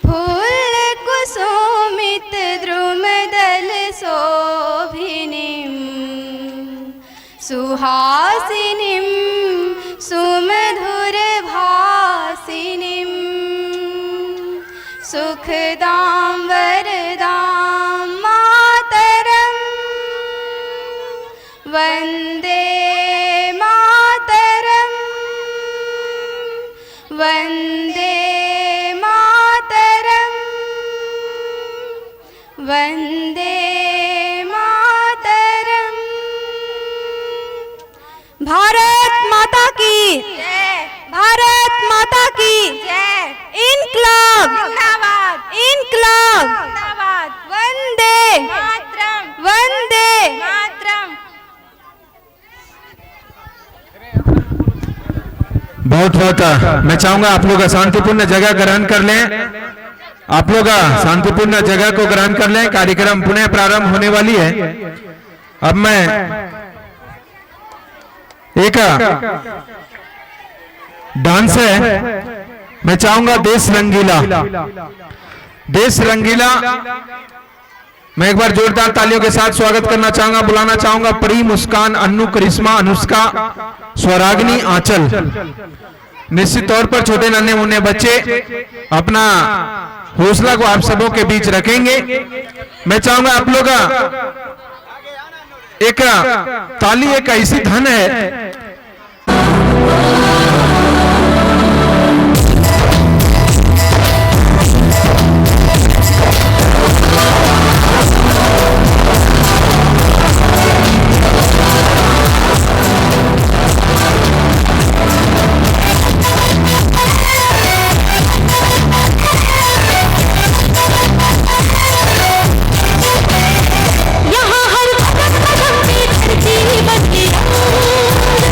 फूलकुसुमितद्रुमदलशोभिनीं सुहासिनीं सुमधुरभासिनीं सुखदां वरदां मातरं, वंदे मातरं, वंदे मातरं, वंदे मातरं। भारत माता की जय, भारत माता की जय, इनकलाब जिंदाबाद, इनकलाब जिंदाबाद, वंदे मातरम, वंदे मातरम। बहुत बहुत मैं चाहूंगा आप लोग शांतिपूर्ण जगह ग्रहण कर लें, आप लोग शांतिपूर्ण जगह को ग्रहण कर लें। कार्यक्रम पुनः प्रारंभ होने वाली है। अब मैं एक डांस है, मैं चाहूंगा देश रंगीला, देश रंगीला। मैं एक बार जोरदार तालियों के साथ स्वागत करना चाहूंगा, बुलाना चाहूंगा परी, मुस्कान, अन्नू, करिश्मा, अनुष्का, स्वरागिनी, आंचल। निश्चित तौर पर छोटे नन्हे मुन्ने बच्चे अपना हौसला को आप सबों के बीच रखेंगे। मैं चाहूंगा आप लोग एक ताली एक ऐसी धन है, यहाँ हर कदम कदम पे धरती बदली रंग।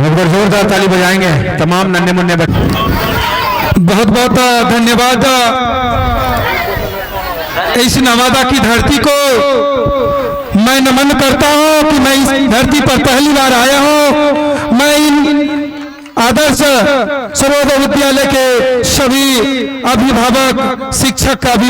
एक बार जोरदार ताली बजाएंगे तमाम नन्हे मुन्ने बच्चे। बहुत बहुत धन्यवाद। इस नवादा की धरती को मैं नमन करता हूं कि मैं इस धरती पर पहली बार आया हूं। मैं इन आदर्श सर्वोदय विद्यालय के सभी अभिभावक, शिक्षक,